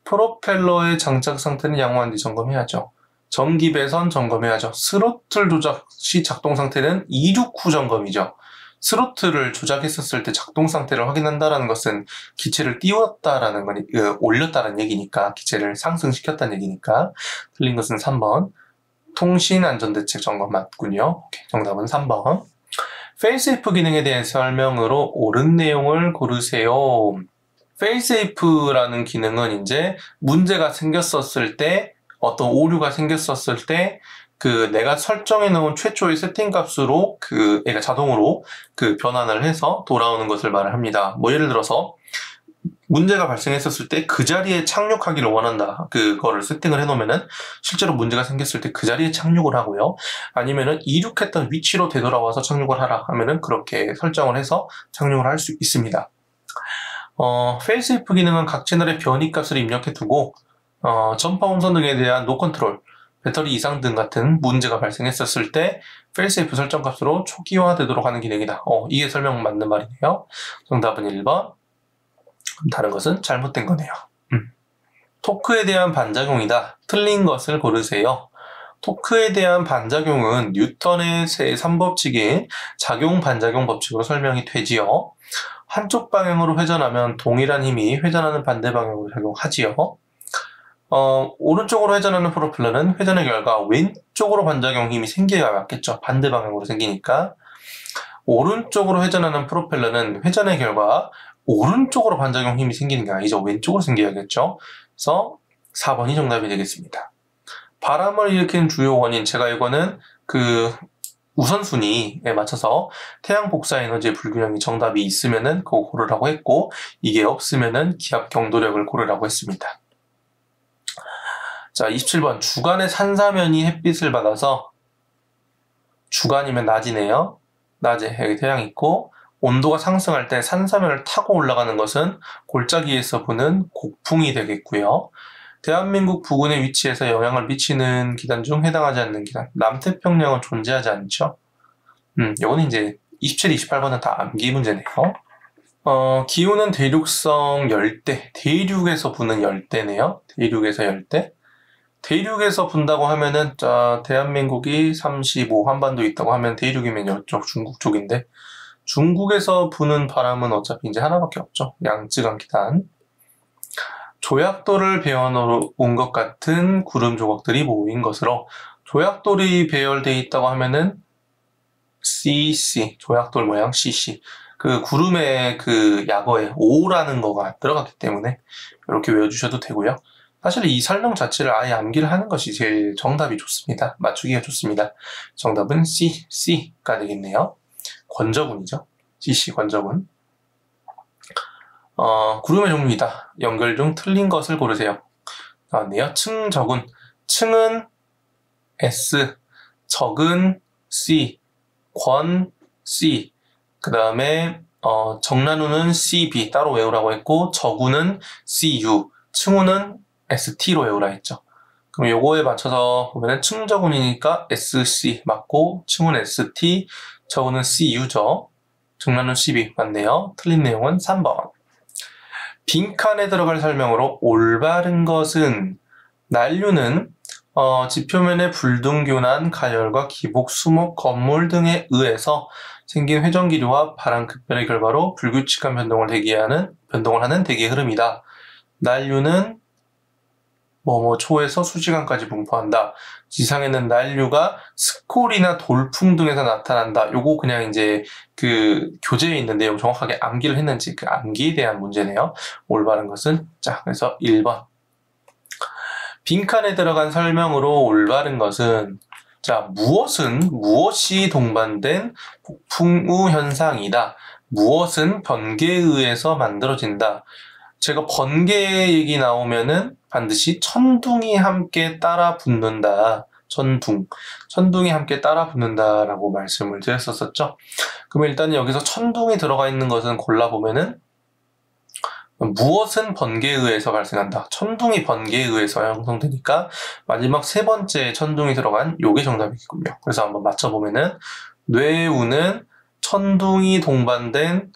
프로펠러의 장착 상태는 양호한지 점검해야죠. 전기 배선 점검해야죠. 스로틀 조작 시 작동 상태는 이륙 후 점검이죠. 스로틀을 조작했었을 때 작동 상태를 확인한다는 것은 기체를 띄웠다라는 거니, 올렸다는 얘기니까, 기체를 상승시켰다는 얘기니까, 틀린 것은 3번. 통신 안전대책 점검 맞군요. 오케이, 정답은 3번. 페일세이프 기능에 대한 설명으로 옳은 내용을 고르세요. 페일세이프라는 기능은 이제 문제가 생겼었을 때, 어떤 오류가 생겼었을 때, 내가 설정해 놓은 최초의 세팅 값으로 얘가 자동으로 변환을 해서 돌아오는 것을 말을 합니다. 뭐 예를 들어서 문제가 발생했었을 때 그 자리에 착륙하기를 원한다. 그거를 세팅을 해 놓으면은 실제로 문제가 생겼을 때 그 자리에 착륙을 하고요. 아니면은 이륙했던 위치로 되돌아와서 착륙을 하라 하면은 그렇게 설정을 해서 착륙을 할 수 있습니다. 페일세이프 기능은 각 채널의 변이 값을 입력해 두고 전파 혼선 등에 대한 노 컨트롤, 배터리 이상 등 같은 문제가 발생했었을 때 페일세이프 설정 값으로 초기화되도록 하는 기능이다. 이게 설명 맞는 말이네요. 정답은 1번. 다른 것은 잘못된 거네요. 토크에 대한 반작용이다. 틀린 것을 고르세요. 토크에 대한 반작용은 뉴턴의 제3법칙인 작용 반작용 법칙으로 설명이 되지요. 한쪽 방향으로 회전하면 동일한 힘이 회전하는 반대 방향으로 작용하지요. 오른쪽으로 회전하는 프로펠러는 회전의 결과 왼쪽으로 반작용 힘이 생겨야 맞겠죠. 반대 방향으로 생기니까. 오른쪽으로 회전하는 프로펠러는 회전의 결과 오른쪽으로 반작용 힘이 생기는 게 아니죠. 왼쪽으로 생겨야겠죠. 그래서 4번이 정답이 되겠습니다. 바람을 일으키는 주요 원인, 제가 이거는 우선순위에 맞춰서 태양 복사 에너지의 불균형이 정답이 있으면은 그거 고르라고 했고, 이게 없으면은 기압 경도력을 고르라고 했습니다. 자, 27번. 주간에 산사면이 햇빛을 받아서, 주간이면 낮이네요. 낮에 여기 태양이 있고, 온도가 상승할 때 산사면을 타고 올라가는 것은 골짜기에서 부는 곡풍이 되겠고요. 대한민국 부근의 위치에서 영향을 미치는 기단 중 해당하지 않는 기단. 남태평양은 존재하지 않죠. 요거는 이제 27, 28번은 다 암기 문제네요. 기후는 대륙성 열대, 대륙에서 부는 열대네요. 대륙에서 열대. 대륙에서 분다고 하면은, 대한민국이 35 한반도 있다고 하면 대륙이면 이쪽 중국 쪽인데, 중국에서 부는 바람은 어차피 이제 하나밖에 없죠. 양쯔강 기단. 조약돌을 배워온 것 같은 구름 조각들이 모인 것으로, 조약돌이 배열되어 있다고 하면은 CC, 조약돌 모양 CC. 구름의 약어에 O라는 거가 들어갔기 때문에 이렇게 외워주셔도 되고요. 사실 이 설명 자체를 아예 암기를 하는 것이 제일 정답이 좋습니다. 맞추기가 좋습니다. 정답은 C가 되겠네요. 권저군이죠. CC 권저군. 구름의 종류이다. 연결 중 틀린 것을 고르세요. 나왔네요. 층, 적은. 층은 S, 적은 C, 권 C. 그 다음에 정란우는 CB 따로 외우라고 했고, 저구는 CU, 층우는 ST로 외우라 했죠. 그럼 요거에 맞춰서 보면은 층저군이니까 SC 맞고, 층은 ST, 저구는 CU죠. 정란우 CB 맞네요. 틀린 내용은 3번. 빈칸에 들어갈 설명으로 올바른 것은, 난류는 지표면의 불등균한 가열과 기복, 수목, 건물 등에 의해서 생긴 회전기류와 바람 급변의 결과로 불규칙한 변동을 하는 대기의 흐름이다. 난류는 초에서 수시간까지 분포한다. 지상에는 난류가 스콜이나 돌풍 등에서 나타난다. 요거 그냥 이제 교재에 있는 내용 정확하게 암기를 했는지 암기에 대한 문제네요. 올바른 것은, 그래서 1번. 빈칸에 들어간 설명으로 올바른 것은, 무엇이 동반된 폭풍우 현상이다. 무엇은 번개에 의해서 만들어진다. 제가 번개 얘기 나오면은 반드시 천둥이 함께 따라 붙는다. 천둥이 함께 따라 붙는다라고 말씀을 드렸었죠. 그럼 일단 여기서 천둥이 들어가 있는 것은 골라보면은 무엇은 번개에 의해서 발생한다. 천둥이 번개에 의해서 형성되니까 마지막 세 번째 천둥이 들어간 요게 정답이겠군요. 그래서 한번 맞춰보면은 뇌우는 천둥이 동반된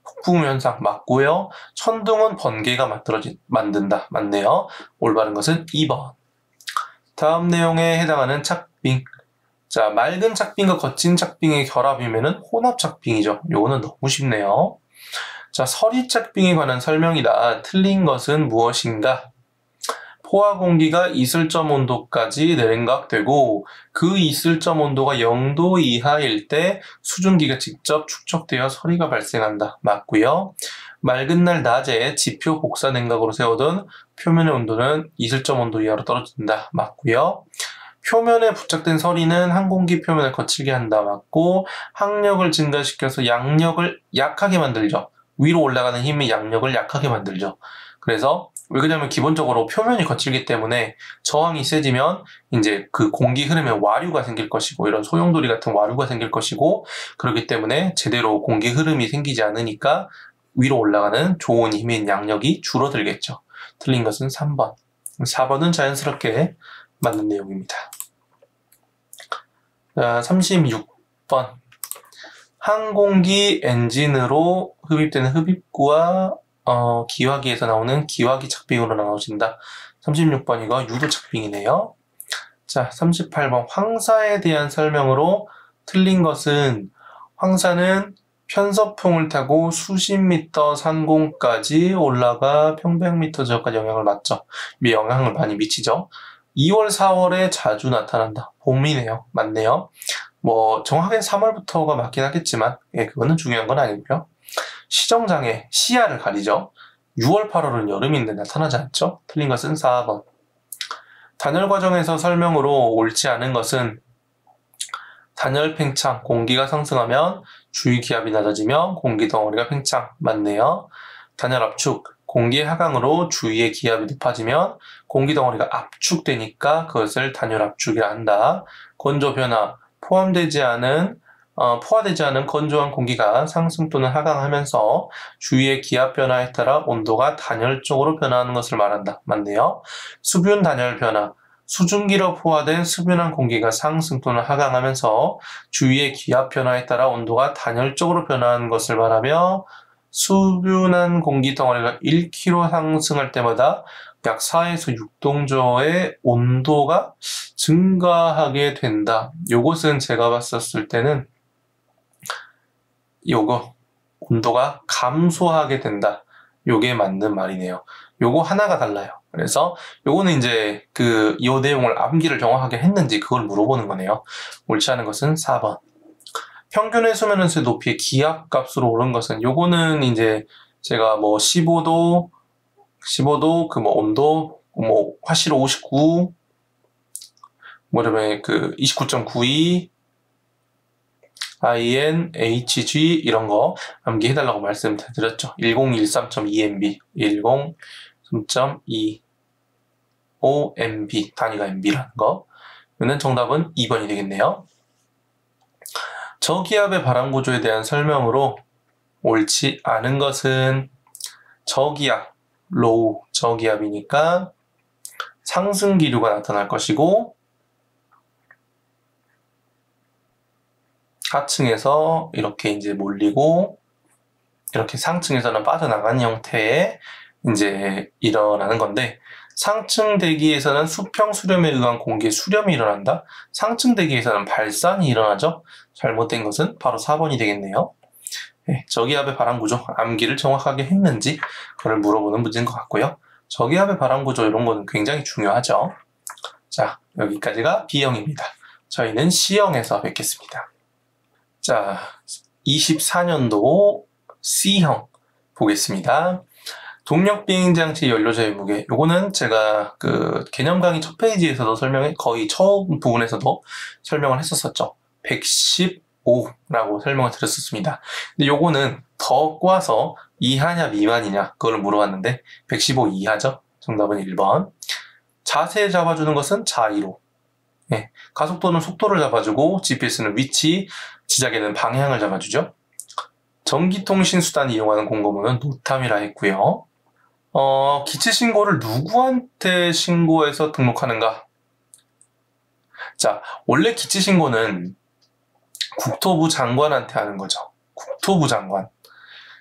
폭풍 현상 맞고요. 천둥은 번개가 만든다. 맞네요. 올바른 것은 2번. 다음 내용에 해당하는 착빙. 자, 맑은 착빙과 거친 착빙의 결합이면은 혼합 착빙이죠. 요거는 너무 쉽네요. 자, 서리 착빙에 관한 설명이다. 틀린 것은 무엇인가? 포화 공기가 이슬점 온도까지 냉각되고 그 이슬점 온도가 0도 이하일 때 수증기가 직접 축적되어 서리가 발생한다. 맞고요. 맑은 날 낮에 지표 복사 냉각으로 세우던 표면의 온도는 이슬점 온도 이하로 떨어진다. 맞고요. 표면에 부착된 서리는 항공기 표면을 거칠게 한다. 맞고 항력을 증가시켜서 양력을 약하게 만들죠. 위로 올라가는 힘이 양력을 약하게 만들죠. 그래서 왜 그러냐면 기본적으로 표면이 거칠기 때문에 저항이 세지면 이제 그 공기 흐름에 와류가 생길 것이고 이런 소용돌이 같은 와류가 생길 것이고 그렇기 때문에 제대로 공기 흐름이 생기지 않으니까 위로 올라가는 좋은 힘인 양력이 줄어들겠죠. 틀린 것은 3번. 4번은 자연스럽게 맞는 내용입니다. 자, 36번. 항공기 엔진으로 흡입되는 흡입구와 기화기에서 나오는 기화기 착빙으로 나눠진다. 36번이고 유도 착빙이네요. 자, 38번 황사에 대한 설명으로 틀린 것은 황사는 편서풍을 타고 수십 미터 상공까지 올라가 평백미터 저까지 영향을 많이 미치죠. 2월, 4월에 자주 나타난다. 봄이네요. 맞네요. 뭐 정확하게 3월부터가 맞긴 하겠지만 그거는 중요한 건 아니고요. 시정장애, 시야를 가리죠. 6월, 8월은 여름인데 나타나지 않죠. 틀린 것은 4번. 단열 과정에서 설명으로 옳지 않은 것은 단열 팽창, 공기가 상승하면 주위 기압이 낮아지며 공기 덩어리가 팽창. 맞네요. 단열 압축, 공기의 하강으로 주위의 기압이 높아지면 공기 덩어리가 압축되니까 그것을 단열 압축이라 한다. 건조 변화, 포화되지 않은 건조한 공기가 상승 또는 하강하면서 주위의 기압 변화에 따라 온도가 단열적으로 변화하는 것을 말한다. 맞네요. 수분 단열 변화, 수증기로 포화된 수분한 공기가 상승 또는 하강하면서 주위의 기압 변화에 따라 온도가 단열적으로 변화하는 것을 말하며 수분한 공기 덩어리가 1kg 상승할 때마다 약 4에서 6동저의 온도가 증가하게 된다. 요것은 제가 봤었을 때는 요거 온도가 감소하게 된다. 요게 맞는 말이네요. 요거 하나가 달라요. 그래서 요거는 이제 요 내용을 암기를 정확하게 했는지 그걸 물어보는 거네요. 옳지 않은 것은 4번. 평균의 수면원수의 높이의 기압값으로 오른 것은 요거는 이제 제가 뭐 15도 온도 화씨로 59 그다음에 29.92 INHG 이런 거 암기해달라고 말씀드렸죠. 1013.2MB 1013.25MB 단위가 MB라는 거. 이거는 정답은 2번이 되겠네요. 저기압의 바람 구조에 대한 설명으로 옳지 않은 것은 저기압, 로우, 저기압이니까 상승 기류가 나타날 것이고 하층에서 이렇게 이제 몰리고 이렇게 상층에서는 빠져나가는 형태의 이제 일어나는 건데 상층 대기에서는 수평 수렴에 의한 공기의 수렴이 일어난다. 상층 대기에서는 발산이 일어나죠. 잘못된 것은 바로 4번이 되겠네요. 네, 저기압의 바람 구조 암기를 정확하게 했는지 그걸 물어보는 문제인 것 같고요. 저기압의 바람 구조 이런 거는 굉장히 중요하죠. 자, 여기까지가 B형입니다. 저희는 C형에서 뵙겠습니다. 자, 24년도 C형 보겠습니다. 동력 비행장치 연료 제외 무게. 요거는 제가 개념 강의 첫 페이지에서도 거의 처음 부분에서도 설명을 했었었죠. 115라고 설명을 드렸었습니다. 근데 요거는 더 꽈서 이하냐 미만이냐 그걸 물어봤는데 115 이하죠. 정답은 1번. 자세 잡아주는 것은 자이로. 네. 가속도는 속도를 잡아주고 GPS는 위치, 지작에는 방향을 잡아주죠. 전기통신수단을 이용하는 공고문은 노탐이라 했고요. 기체 신고를 누구한테 신고해서 등록하는가? 자, 원래 기체 신고는 국토부 장관한테 하는 거죠. 국토부 장관.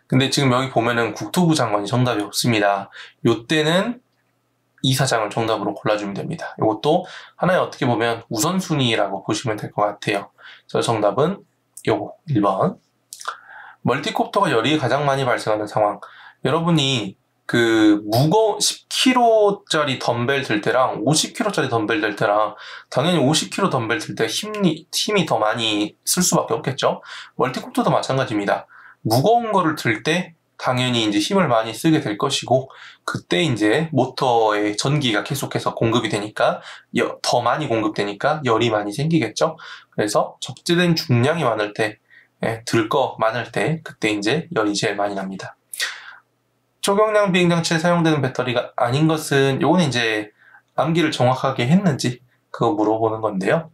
근데 지금 여기 보면은 국토부 장관이 정답이 없습니다. 요때는 이사장을 정답으로 골라주면 됩니다. 이것도 하나의 어떻게 보면 우선순위라고 보시면 될 것 같아요. 그래서 정답은 요거 1번. 멀티콥터가 열이 가장 많이 발생하는 상황. 여러분이 그 10kg짜리 덤벨 들 때랑 50kg짜리 덤벨 들 때랑 당연히 50kg 덤벨 들 때 힘이 더 많이 쓸 수밖에 없겠죠. 멀티콥터도 마찬가지입니다. 무거운 거를 들 때 당연히 이제 힘을 많이 쓰게 될 것이고, 그때 이제 모터에 전기가 계속해서 공급이 되니까 더 많이 공급되니까 열이 많이 생기겠죠. 그래서 적재된 중량이 많을 때, 들 거 많을 때 그때 이제 열이 제일 많이 납니다. 초경량 비행장치에 사용되는 배터리가 아닌 것은, 요거는 이제 암기를 정확하게 했는지 그거 물어보는 건데요.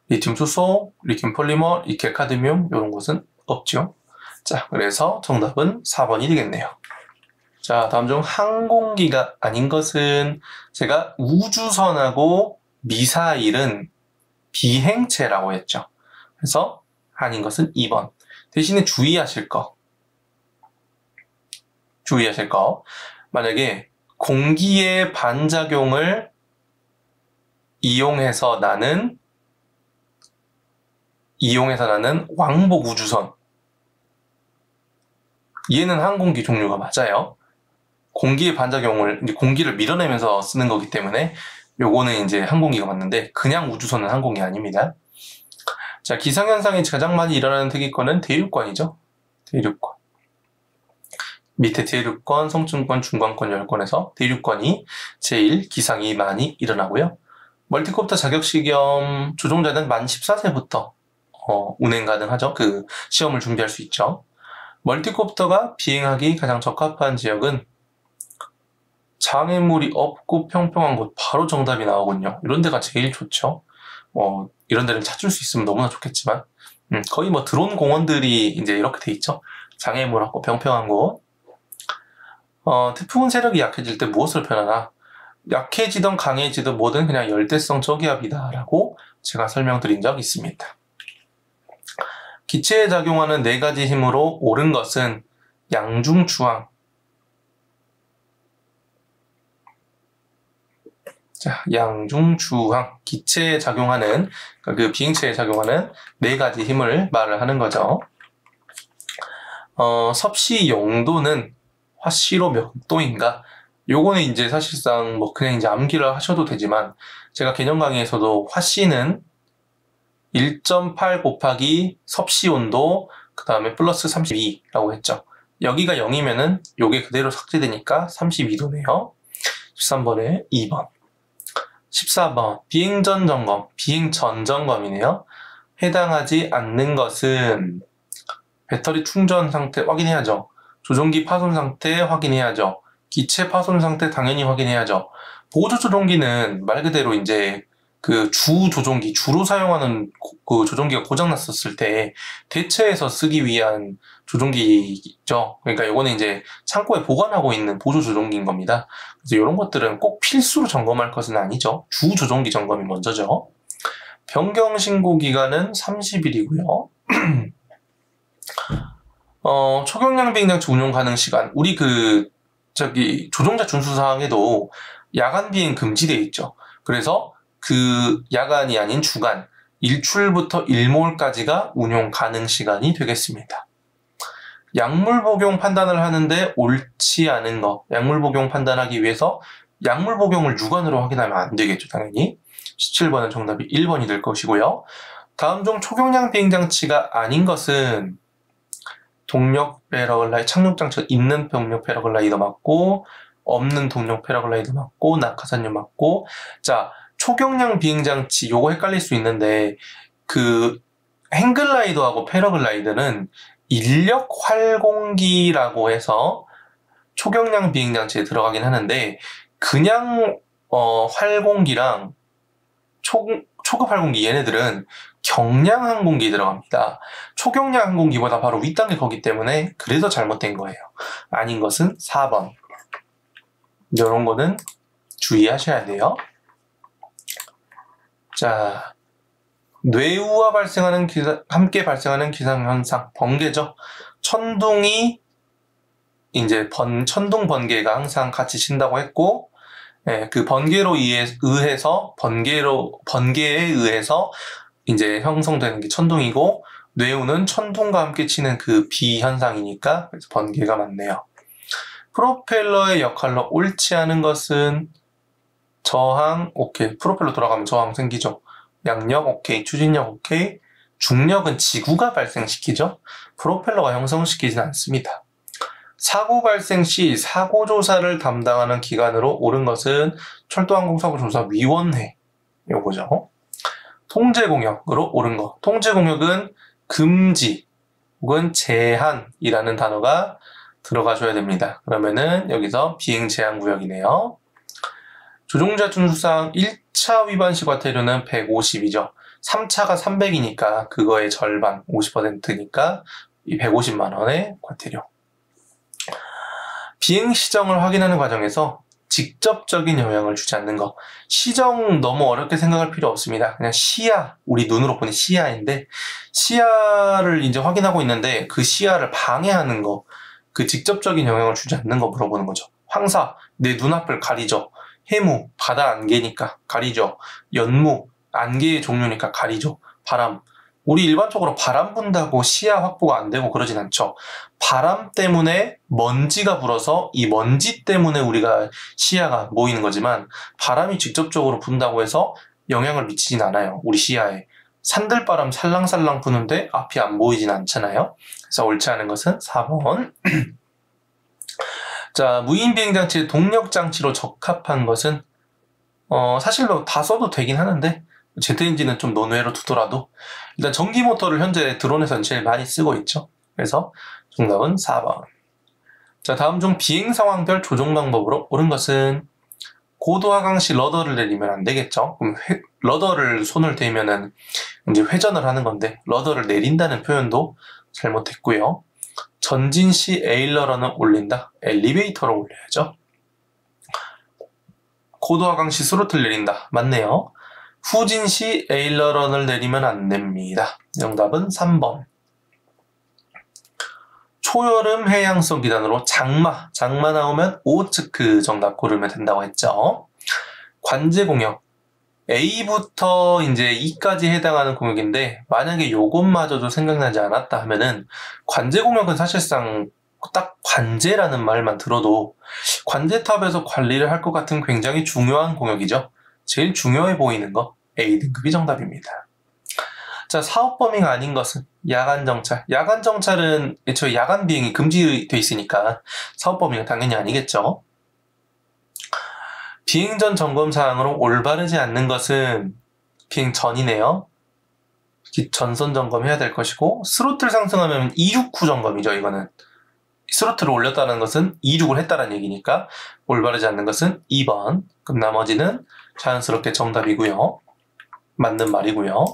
리튬 수소, 리튬 폴리머, 니켈 카드뮴 이런 것은 없죠. 자, 그래서 정답은 4번이 되겠네요. 자, 다음 중 항공기가 아닌 것은, 제가 우주선하고 미사일은 비행체라고 했죠. 그래서 아닌 것은 2번. 대신에 주의하실 거. 만약에 공기의 반작용을 이용해서 나는 왕복 우주선. 얘는 항공기 종류가 맞아요. 공기의 반작용을, 이제 공기를 밀어내면서 쓰는 거기 때문에 요거는 이제 항공기가 맞는데, 그냥 우주선은 항공기 아닙니다. 자, 기상현상이 가장 많이 일어나는 특이권은 대륙권이죠. 대륙권. 밑에 대륙권, 성층권, 중간권 10권에서 대륙권이 제일 기상이 많이 일어나고요. 멀티콥터 자격시험 조종자는 만 14세부터 운행 가능하죠. 그 시험을 준비할 수 있죠. 멀티콥터가 비행하기 가장 적합한 지역은 장애물이 없고 평평한 곳, 바로 정답이 나오군요. 이런 데가 제일 좋죠. 이런 데를 찾을 수 있으면 너무나 좋겠지만, 거의 뭐 드론 공원들이 이제 이렇게 돼 있죠. 장애물 없고 평평한 곳. 태풍은 세력이 약해질 때 무엇을 표현하나? 약해지던 강해지던 뭐든 그냥 열대성 저기압이다 라고 제가 설명드린 적 있습니다. 기체에 작용하는 4가지 힘으로 옳은 것은 양중추항. 자, 양중추항. 기체에 작용하는, 그 비행체에 작용하는 4가지 힘을 말을 하는 거죠. 섭씨 용도는 화씨로 몇 도인가? 요거는 이제 사실상 뭐 그냥 이제 암기를 하셔도 되지만, 제가 개념 강의에서도 화씨는 1.8 곱하기 섭씨 온도, 그 다음에 플러스 32라고 했죠. 여기가 0이면은 요게 그대로 삭제되니까 32도네요. 13번에 2번. 14번. 비행전 점검. 비행전 점검이네요. 해당하지 않는 것은 배터리 충전 상태 확인해야죠. 조종기 파손 상태 확인해야죠. 기체 파손 상태 당연히 확인해야죠. 보조 조종기는 말 그대로 이제 그 주 조종기, 주로 사용하는 그 조종기가 고장났었을 때 대체해서 쓰기 위한 조종기죠. 그러니까 이거는 이제 창고에 보관하고 있는 보조 조종기인 겁니다. 그래서 이런 것들은 꼭 필수로 점검할 것은 아니죠. 주 조종기 점검이 먼저죠. 변경 신고 기간은 30일이고요. 초경량 비행장치 운용 가능 시간. 우리 조종자 준수사항에도 야간 비행 금지되어 있죠. 그래서 그 야간이 아닌 주간, 일출부터 일몰까지가 운용 가능 시간이 되겠습니다. 약물 복용 판단을 하는데 옳지 않은 거. 약물 복용 판단하기 위해서 약물 복용을 육안으로 확인하면 안 되겠죠, 당연히. 17번은 정답이 1번이 될 것이고요. 다음 중 초경량 비행장치가 아닌 것은 동력 패러글라이더, 착륙장치가 있는 동력 패러글라이더 맞고, 없는 동력 패러글라이더 맞고, 낙하산유 맞고. 자, 초경량 비행장치 요거 헷갈릴 수 있는데, 그 행글라이더하고 패러글라이더는 인력 활공기라고 해서 초경량 비행장치에 들어가긴 하는데 그냥 활공기랑 초급 활공기 얘네들은 경량 항공기에 들어갑니다. 초경량 항공기보다 바로 윗단계 거기 때문에 그래서 잘못된 거예요. 아닌 것은 4번. 이런 거는 주의하셔야 돼요. 자, 뇌우와 함께 발생하는 기상현상, 번개죠. 천둥이 이제 천둥 번개가 항상 같이 친다고 했고, 그 번개로 의해서 번개에 의해서 이제 형성되는 게 천둥이고, 뇌우는 천둥과 함께 치는 그 비현상이니까 그래서 번개가 맞네요. 프로펠러의 역할로 옳지 않은 것은 저항, 오케이. 프로펠러 돌아가면 저항 생기죠. 양력, 오케이. 추진력, 오케이. 중력은 지구가 발생시키죠. 프로펠러가 형성시키진 않습니다. 사고 발생 시 사고 조사를 담당하는 기관으로 옳은 것은 철도항공사고조사위원회 요거죠. 통제공역으로 옳은 것. 통제공역은 금지 혹은 제한이라는 단어가 들어가셔야 됩니다. 그러면은 여기서 비행 제한 구역이네요. 조종자 준수사항 1차 위반 시 과태료는 150이죠. 3차가 300이니까 그거의 절반 50%니까 이 150만 원의 과태료. 비행 시정을 확인하는 과정에서 직접적인 영향을 주지 않는 것. 시정 너무 어렵게 생각할 필요 없습니다. 그냥 시야, 우리 눈으로 보는 시야인데 시야를 이제 확인하고 있는데 그 시야를 방해하는 거, 그 직접적인 영향을 주지 않는 거 물어보는 거죠. 황사, 내 눈앞을 가리죠. 해무, 바다 안개니까 가리죠. 연무, 안개의 종류니까 가리죠. 바람, 우리 일반적으로 바람 분다고 시야 확보가 안 되고 그러진 않죠. 바람 때문에 먼지가 불어서 이 먼지 때문에 우리가 시야가 모이는 거지만 바람이 직접적으로 분다고 해서 영향을 미치진 않아요. 우리 시야에. 산들바람 살랑살랑 부는데 앞이 안 보이진 않잖아요. 그래서 옳지 않은 것은 4번. 자, 무인 비행장치의 동력장치로 적합한 것은 사실 다 써도 되긴 하는데 제트엔진은 좀 논외로 두더라도 일단 전기 모터를 현재 드론에서는 제일 많이 쓰고 있죠. 그래서 정답은 4번. 자, 다음 중 비행 상황별 조종 방법으로 옳은 것은 고도 하강 시 러더를 내리면 안 되겠죠. 그럼 러더를 손을 대면은 이제 회전을 하는 건데 러더를 내린다는 표현도 잘못했고요. 전진 시 에일러런을 올린다. 엘리베이터를 올려야죠. 고도 하강 시 스로틀 내린다. 맞네요. 후진 시 에일러런을 내리면 안 됩니다. 정답은 3번. 초여름 해양성 기단으로 장마 나오면 오호츠크 정답 고르면 된다고 했죠. 관제 공역. A부터 이제 E까지 해당하는 공역인데 만약에 요것마저도 생각나지 않았다 하면은 관제 공역은 사실상 딱 관제라는 말만 들어도 관제탑에서 관리를 할 것 같은 굉장히 중요한 공역이죠. 제일 중요해 보이는 거 A등급이 정답입니다. 자, 사업 범위가 아닌 것은 야간 정찰. 야간 정찰은 애초에 야간 비행이 금지되어 있으니까 사업 범위가 당연히 아니겠죠. 비행 전 점검 사항으로 올바르지 않는 것은 비행 전이네요. 전선 점검해야 될 것이고 스로틀 상승하면 이륙 후 점검이죠. 이거는 스로틀을 올렸다는 것은 이륙을 했다는 얘기니까 올바르지 않는 것은 2번. 그럼 나머지는 자연스럽게 정답이고요. 맞는 말이고요.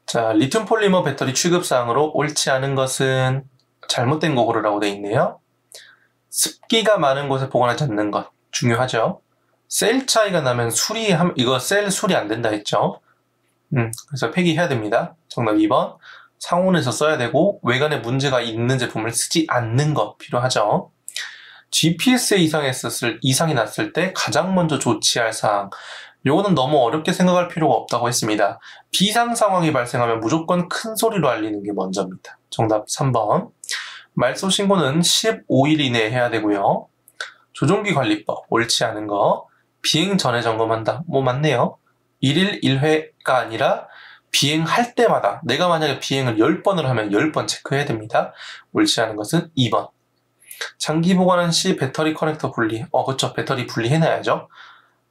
자, 리튬 폴리머 배터리 취급사항으로 옳지 않은 것은 잘못된 거 고르라고 되어 있네요. 습기가 많은 곳에 보관하지 않는 것 중요하죠. 셀 차이가 나면 이거 셀 수리 안 된다 했죠. 그래서 폐기해야 됩니다. 정답 2번. 상온에서 써야 되고 외관에 문제가 있는 제품을 쓰지 않는 것 필요하죠. GPS에 이상이 났을 때 가장 먼저 조치할 사항. 요거는 너무 어렵게 생각할 필요가 없다고 했습니다. 비상 상황이 발생하면 무조건 큰 소리로 알리는 게 먼저입니다. 정답 3번. 말소 신고는 15일 이내에 해야 되고요. 조종기 관리법 옳지 않은 거. 비행 전에 점검한다. 뭐 맞네요. 1일 1회가 아니라 비행할 때마다 내가 만약에 비행을 10번을 하면 10번 체크해야 됩니다. 옳지 않은 것은 2번. 장기 보관한 시 배터리 커넥터 분리. 그렇죠. 배터리 분리해놔야죠.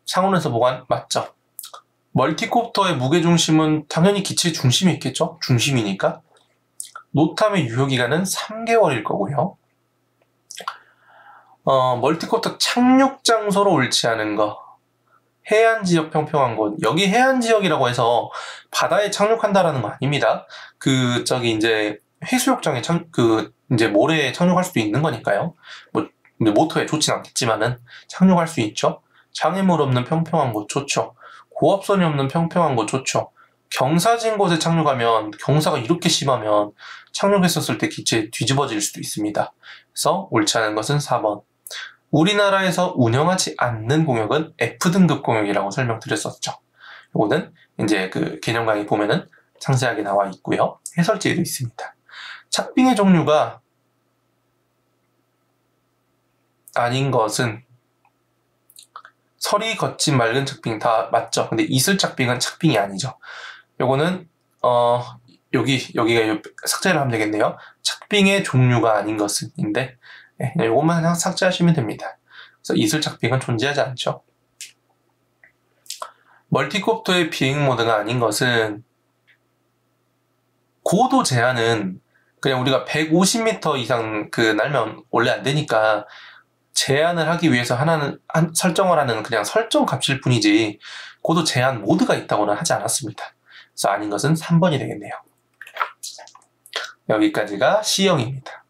상온에서 보관 맞죠. 멀티콥터의 무게중심은 당연히 기체 중심에 있겠죠? 중심이니까. 노탐의 유효기간은 3개월일 거고요. 멀티콥터 착륙 장소로 옳지 않은 거. 해안지역 평평한 곳. 여기 해안지역이라고 해서 바다에 착륙한다라는 거 아닙니다. 이제 해수욕장에 이제 모래에 착륙할 수도 있는 거니까요. 모터에 좋진 않겠지만은 착륙할 수 있죠. 장애물 없는 평평한 곳 좋죠. 고압선이 없는 평평한 곳 좋죠. 경사진 곳에 착륙하면 경사가 이렇게 심하면 착륙했었을 때 기체에 뒤집어질 수도 있습니다. 그래서 옳지 않은 것은 4번. 우리나라에서 운영하지 않는 공역은 F등급 공역이라고 설명드렸었죠. 이거는 이제 개념 강의 보면은 상세하게 나와 있고요. 해설지에도 있습니다. 착빙의 종류가 아닌 것은 설이 거친 맑은 착빙 다 맞죠. 근데 이슬 착빙은 착빙이 아니죠. 요거는 여기가 삭제를 하면 되겠네요. 착빙의 종류가 아닌 것은인데 요것만 그냥 삭제하시면 됩니다. 그래서 이슬 착빙은 존재하지 않죠. 멀티콥터의 비행 모드가 아닌 것은 고도 제한은 그냥 우리가 150m 이상 날면 원래 안 되니까 제한을 하기 위해서 설정을 하는 그냥 설정 값일 뿐이지 고도 제한 모드가 있다고는 하지 않았습니다. 그래서 아닌 것은 3번이 되겠네요. 여기까지가 C형입니다.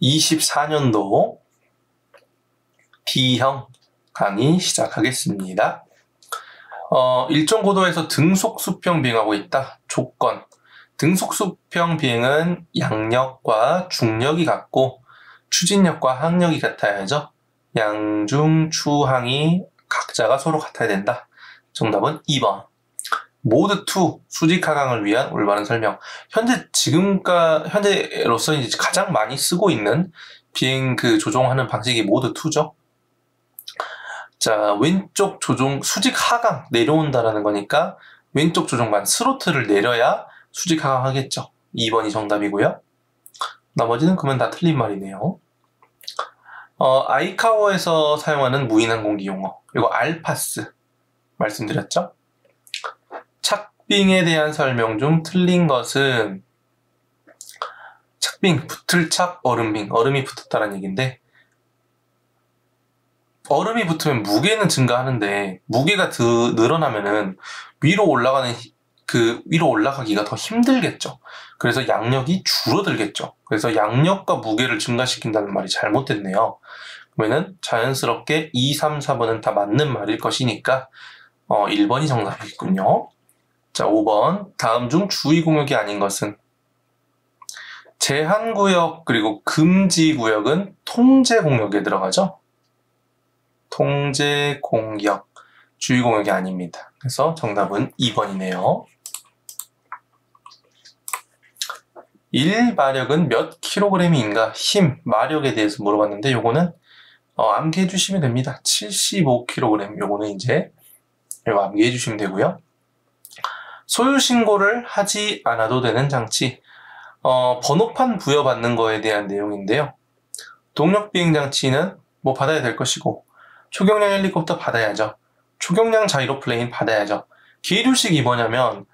24년도 B형 강의 시작하겠습니다. 일정 고도에서 등속수평 비행하고 있다. 조건. 등속수평 비행은 양력과 중력이 같고 추진력과 항력이 같아야죠. 양중 추항이 각자가 서로 같아야 된다. 정답은 2번. 모드 2 수직 하강을 위한 올바른 설명. 현재로서 이제 가장 많이 쓰고 있는 비행 조종하는 방식이 모드 2죠. 자, 왼쪽 조종 수직 하강 내려온다라는 거니까 왼쪽 조종관 스로틀을 내려야 수직 하강하겠죠. 2번이 정답이고요. 나머지는 그러면 다 틀린 말이네요. 아이카오에서 사용하는 무인항공기 용어. 이거 알파스 말씀드렸죠. 착빙에 대한 설명 중 틀린 것은 착빙, 붙을착, 얼음빙. 얼음이 붙었다는 얘기인데 얼음이 붙으면 무게는 증가하는데 무게가 늘어나면은 위로 올라가기가 더 힘들겠죠. 그래서 양력이 줄어들겠죠. 그래서 양력과 무게를 증가시킨다는 말이 잘못됐네요. 그러면은 자연스럽게 2, 3, 4번은 다 맞는 말일 것이니까 1번이 정답이겠군요. 자, 5번. 다음 중 주의 공역이 아닌 것은 제한구역 그리고 금지구역은 통제공역에 들어가죠. 통제공역, 주의공역이 아닙니다. 그래서 정답은 2번이네요. 1마력은 몇 킬로그램인가? 힘, 마력에 대해서 물어봤는데 요거는 암기해 주시면 됩니다. 75kg. 요거는 이제 이거 암기해 주시면 되고요. 소유 신고를 하지 않아도 되는 장치. 번호판 부여받는 거에 대한 내용인데요. 동력 비행 장치는 뭐 받아야 될 것이고 초경량 헬리콥터 받아야죠. 초경량 자이로플레인 받아야죠. 계류식이 뭐냐면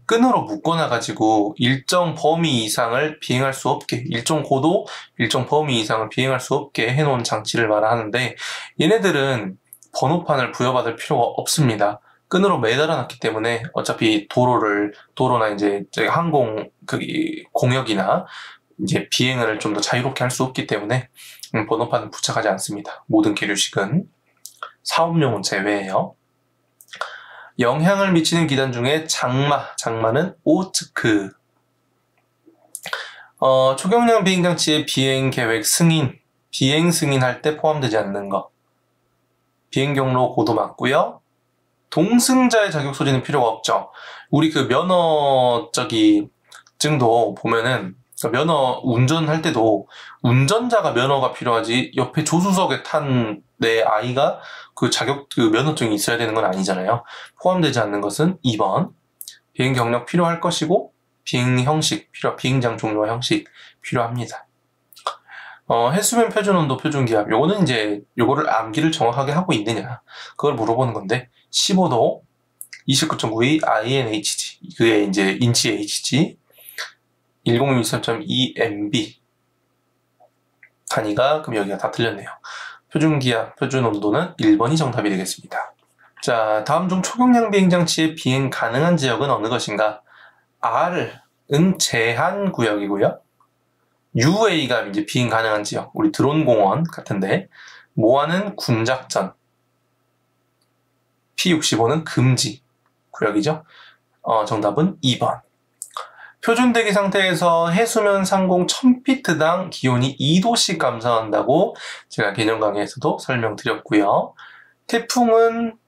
끈으로 묶어놔가지고 일정 범위 이상을 비행할 수 없게, 일정 고도, 일정 범위 이상을 비행할 수 없게 해놓은 장치를 말하는데 얘네들은 번호판을 부여받을 필요가 없습니다. 끈으로 매달아놨기 때문에 어차피 도로나 이제 항공 공역이나 이제 비행을 좀 더 자유롭게 할 수 없기 때문에 번호판은 부착하지 않습니다. 모든 계류식은 사업용은 제외예요. 영향을 미치는 기단 중에 장마는 오츠크. 초경량 비행장치의 비행 계획 승인, 비행 승인할 때 포함되지 않는 것. 비행 경로 고도 맞고요. 동승자의 자격 소지는 필요가 없죠. 우리 면허 증도 보면은 면허 운전할 때도 운전자가 면허가 필요하지 옆에 조수석에 탄 내 아이가 면허증이 있어야 되는 건 아니잖아요. 포함되지 않는 것은 2번. 비행 경력 필요할 것이고 비행 형식 비행장 종류와 형식 필요합니다. 해수면 표준 온도 표준 기압. 요거는 이제 요거를 암기를 정확하게 하고 있느냐 그걸 물어보는 건데 15도 29.92 INHG. 그게 이제 인치 Hg. 1063.2 MB. 단위가, 그럼 여기가 다 틀렸네요. 표준 기압, 표준 온도는 1번이 정답이 되겠습니다. 자, 다음 중 초경량 비행장치의 비행 가능한 지역은 어느 것인가? R은 제한 구역이고요. UA가 이제 비행 가능한 지역, 우리 드론 공원 같은데, 모아는 군작전, P65는 금지 구역이죠. 정답은 2번. 표준 대기 상태에서 해수면 상공 1000피트당 기온이 2도씩 감소한다고 제가 개념 강의에서도 설명드렸고요. 태풍은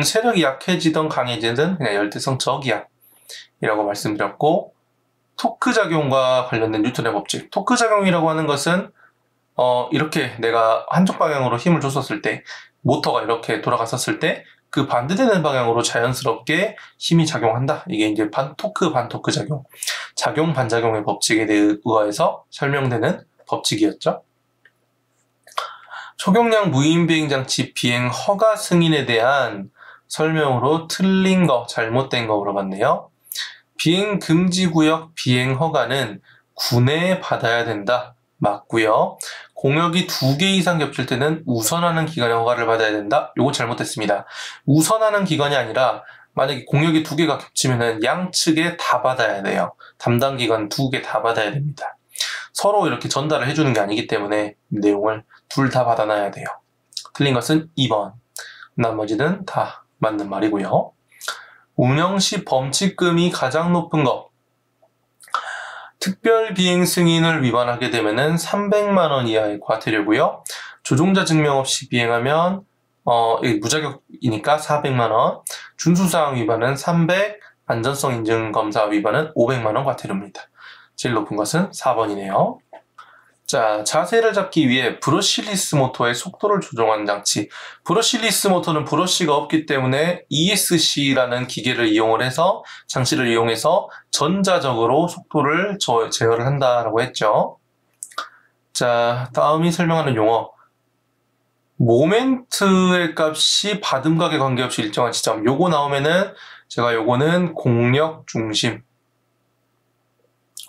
세력이 약해지던 강해지든 그냥 열대성 저기압이라고 말씀드렸고, 토크 작용과 관련된 뉴턴의 법칙. 토크 작용이라고 하는 것은 이렇게 내가 한쪽 방향으로 힘을 줬었을 때, 모터가 이렇게 돌아갔었을 때 그 반대되는 방향으로 자연스럽게 힘이 작용한다. 이게 이제 토크 반토크 작용, 작용 반작용의 법칙에 의해서 설명되는 법칙이었죠. 초경량 무인 비행장치 비행 허가 승인에 대한 설명으로 틀린 거, 잘못된 거 물어봤네요. 비행 금지 구역 비행 허가는 군에 받아야 된다. 맞고요. 공역이 2개 이상 겹칠 때는 우선하는 기관의 허가를 받아야 된다. 요거 잘못됐습니다. 우선하는 기관이 아니라 만약에 공역이 2개가 겹치면은 양측에 다 받아야 돼요. 담당 기관 2개 다 받아야 됩니다. 서로 이렇게 전달을 해주는 게 아니기 때문에 내용을 둘 다 받아놔야 돼요. 틀린 것은 2번. 나머지는 다 맞는 말이고요. 운영 시 범칙금이 가장 높은 것. 특별 비행 승인을 위반하게 되면은 300만 원 이하의 과태료고요. 조종자 증명 없이 비행하면 무자격이니까 400만 원, 준수사항 위반은 300, 안전성 인증 검사 위반은 500만 원 과태료입니다. 제일 높은 것은 4번이네요. 자, 자세를 잡기 위해 브러시리스 모터의 속도를 조정하는 장치. 브러시리스 모터는 브러시가 없기 때문에 ESC라는 기계를 이용을 해서, 장치를 이용해서 전자적으로 속도를 제어를 한다라고 했죠. 자, 다음이 설명하는 용어. 모멘트의 값이 받음각에 관계없이 일정한 지점. 요거 나오면은 제가 요거는 공력 중심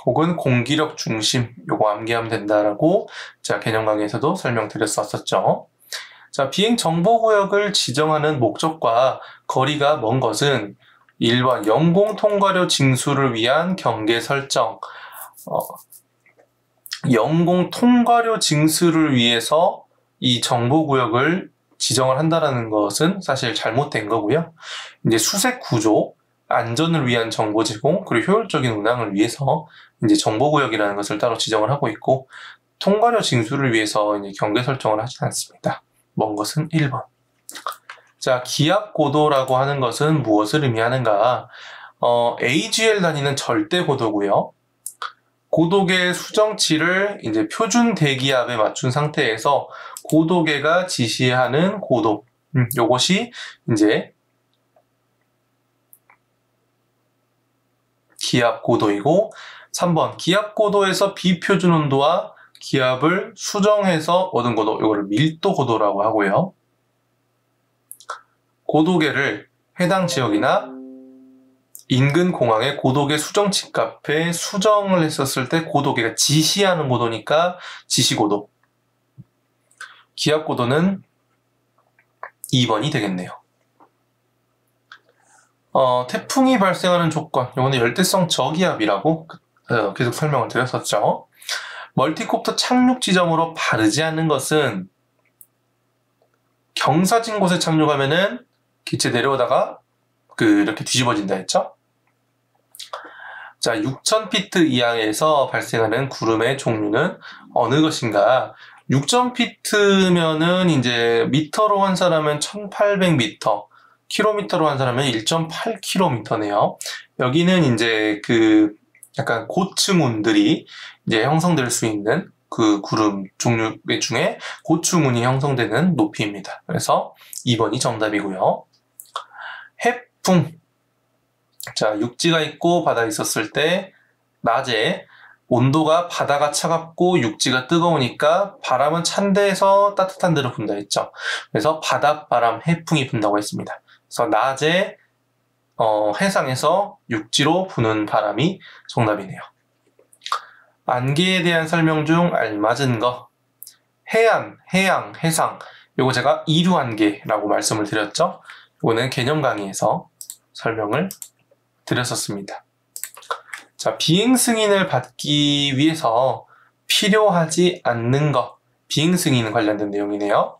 혹은 공기력 중심, 요거 암기하면 된다라고 제가 개념 강의에서도 설명드렸었죠. 자, 비행 정보구역을 지정하는 목적과 거리가 먼 것은 1번 영공 통과료 징수를 위한 경계 설정. 영공 통과료 징수를 위해서 이 정보구역을 지정을 한다는 것은 사실 잘못된 거고요. 이제 수색 구조, 안전을 위한 정보 제공, 그리고 효율적인 운항을 위해서 이제 정보구역이라는 것을 따로 지정을 하고 있고, 통과료 징수를 위해서 이제 경계 설정을 하지 않습니다. 먼 것은 1번. 자, 기압 고도라고 하는 것은 무엇을 의미하는가? AGL 단위는 절대 고도고요. 고도계 수정치를 이제 표준 대기압에 맞춘 상태에서 고도계가 지시하는 고도, 요것이 이제 기압 고도이고, 3번 기압 고도에서 비표준 온도와 기압을 수정해서 얻은 고도, 이거를 밀도 고도라고 하고요. 고도계를 해당 지역이나 인근 공항의 고도계 수정치 값에 수정을 했었을 때 고도계가 지시하는 고도니까 지시고도. 기압 고도는 2번이 되겠네요. 태풍이 발생하는 조건, 이거는 열대성 저기압이라고 계속 설명을 드렸었죠. 멀티콥터 착륙 지점으로 바르지 않는 것은 경사진 곳에 착륙하면은 기체 내려오다가 이렇게 뒤집어진다 했죠. 자, 6000피트 이하에서 발생하는 구름의 종류는 어느 것인가? 6000피트면은 이제 미터로 환산하면 1800m, 킬로미터로 환산하면 1.8km네요. 여기는 이제 약간 고층운들이 이제 형성될 수 있는 그 구름 종류 중에 고층운이 형성되는 높이입니다. 그래서 2번이 정답이고요. 해풍. 자, 육지가 있고 바다가 있었을 때 낮에 온도가 바다가 차갑고 육지가 뜨거우니까 바람은 찬 데에서 따뜻한 데로 분다 했죠. 그래서 바닷바람 해풍이 분다고 했습니다. 그래서 낮에 해상에서 육지로 부는 바람이 정답이네요. 안개에 대한 설명 중 알맞은 거. 해안, 해양, 해상. 요거 제가 이류안개라고 말씀을 드렸죠. 요거는 개념 강의에서 설명을 드렸었습니다. 자, 비행 승인을 받기 위해서 필요하지 않는 거. 비행 승인 관련된 내용이네요.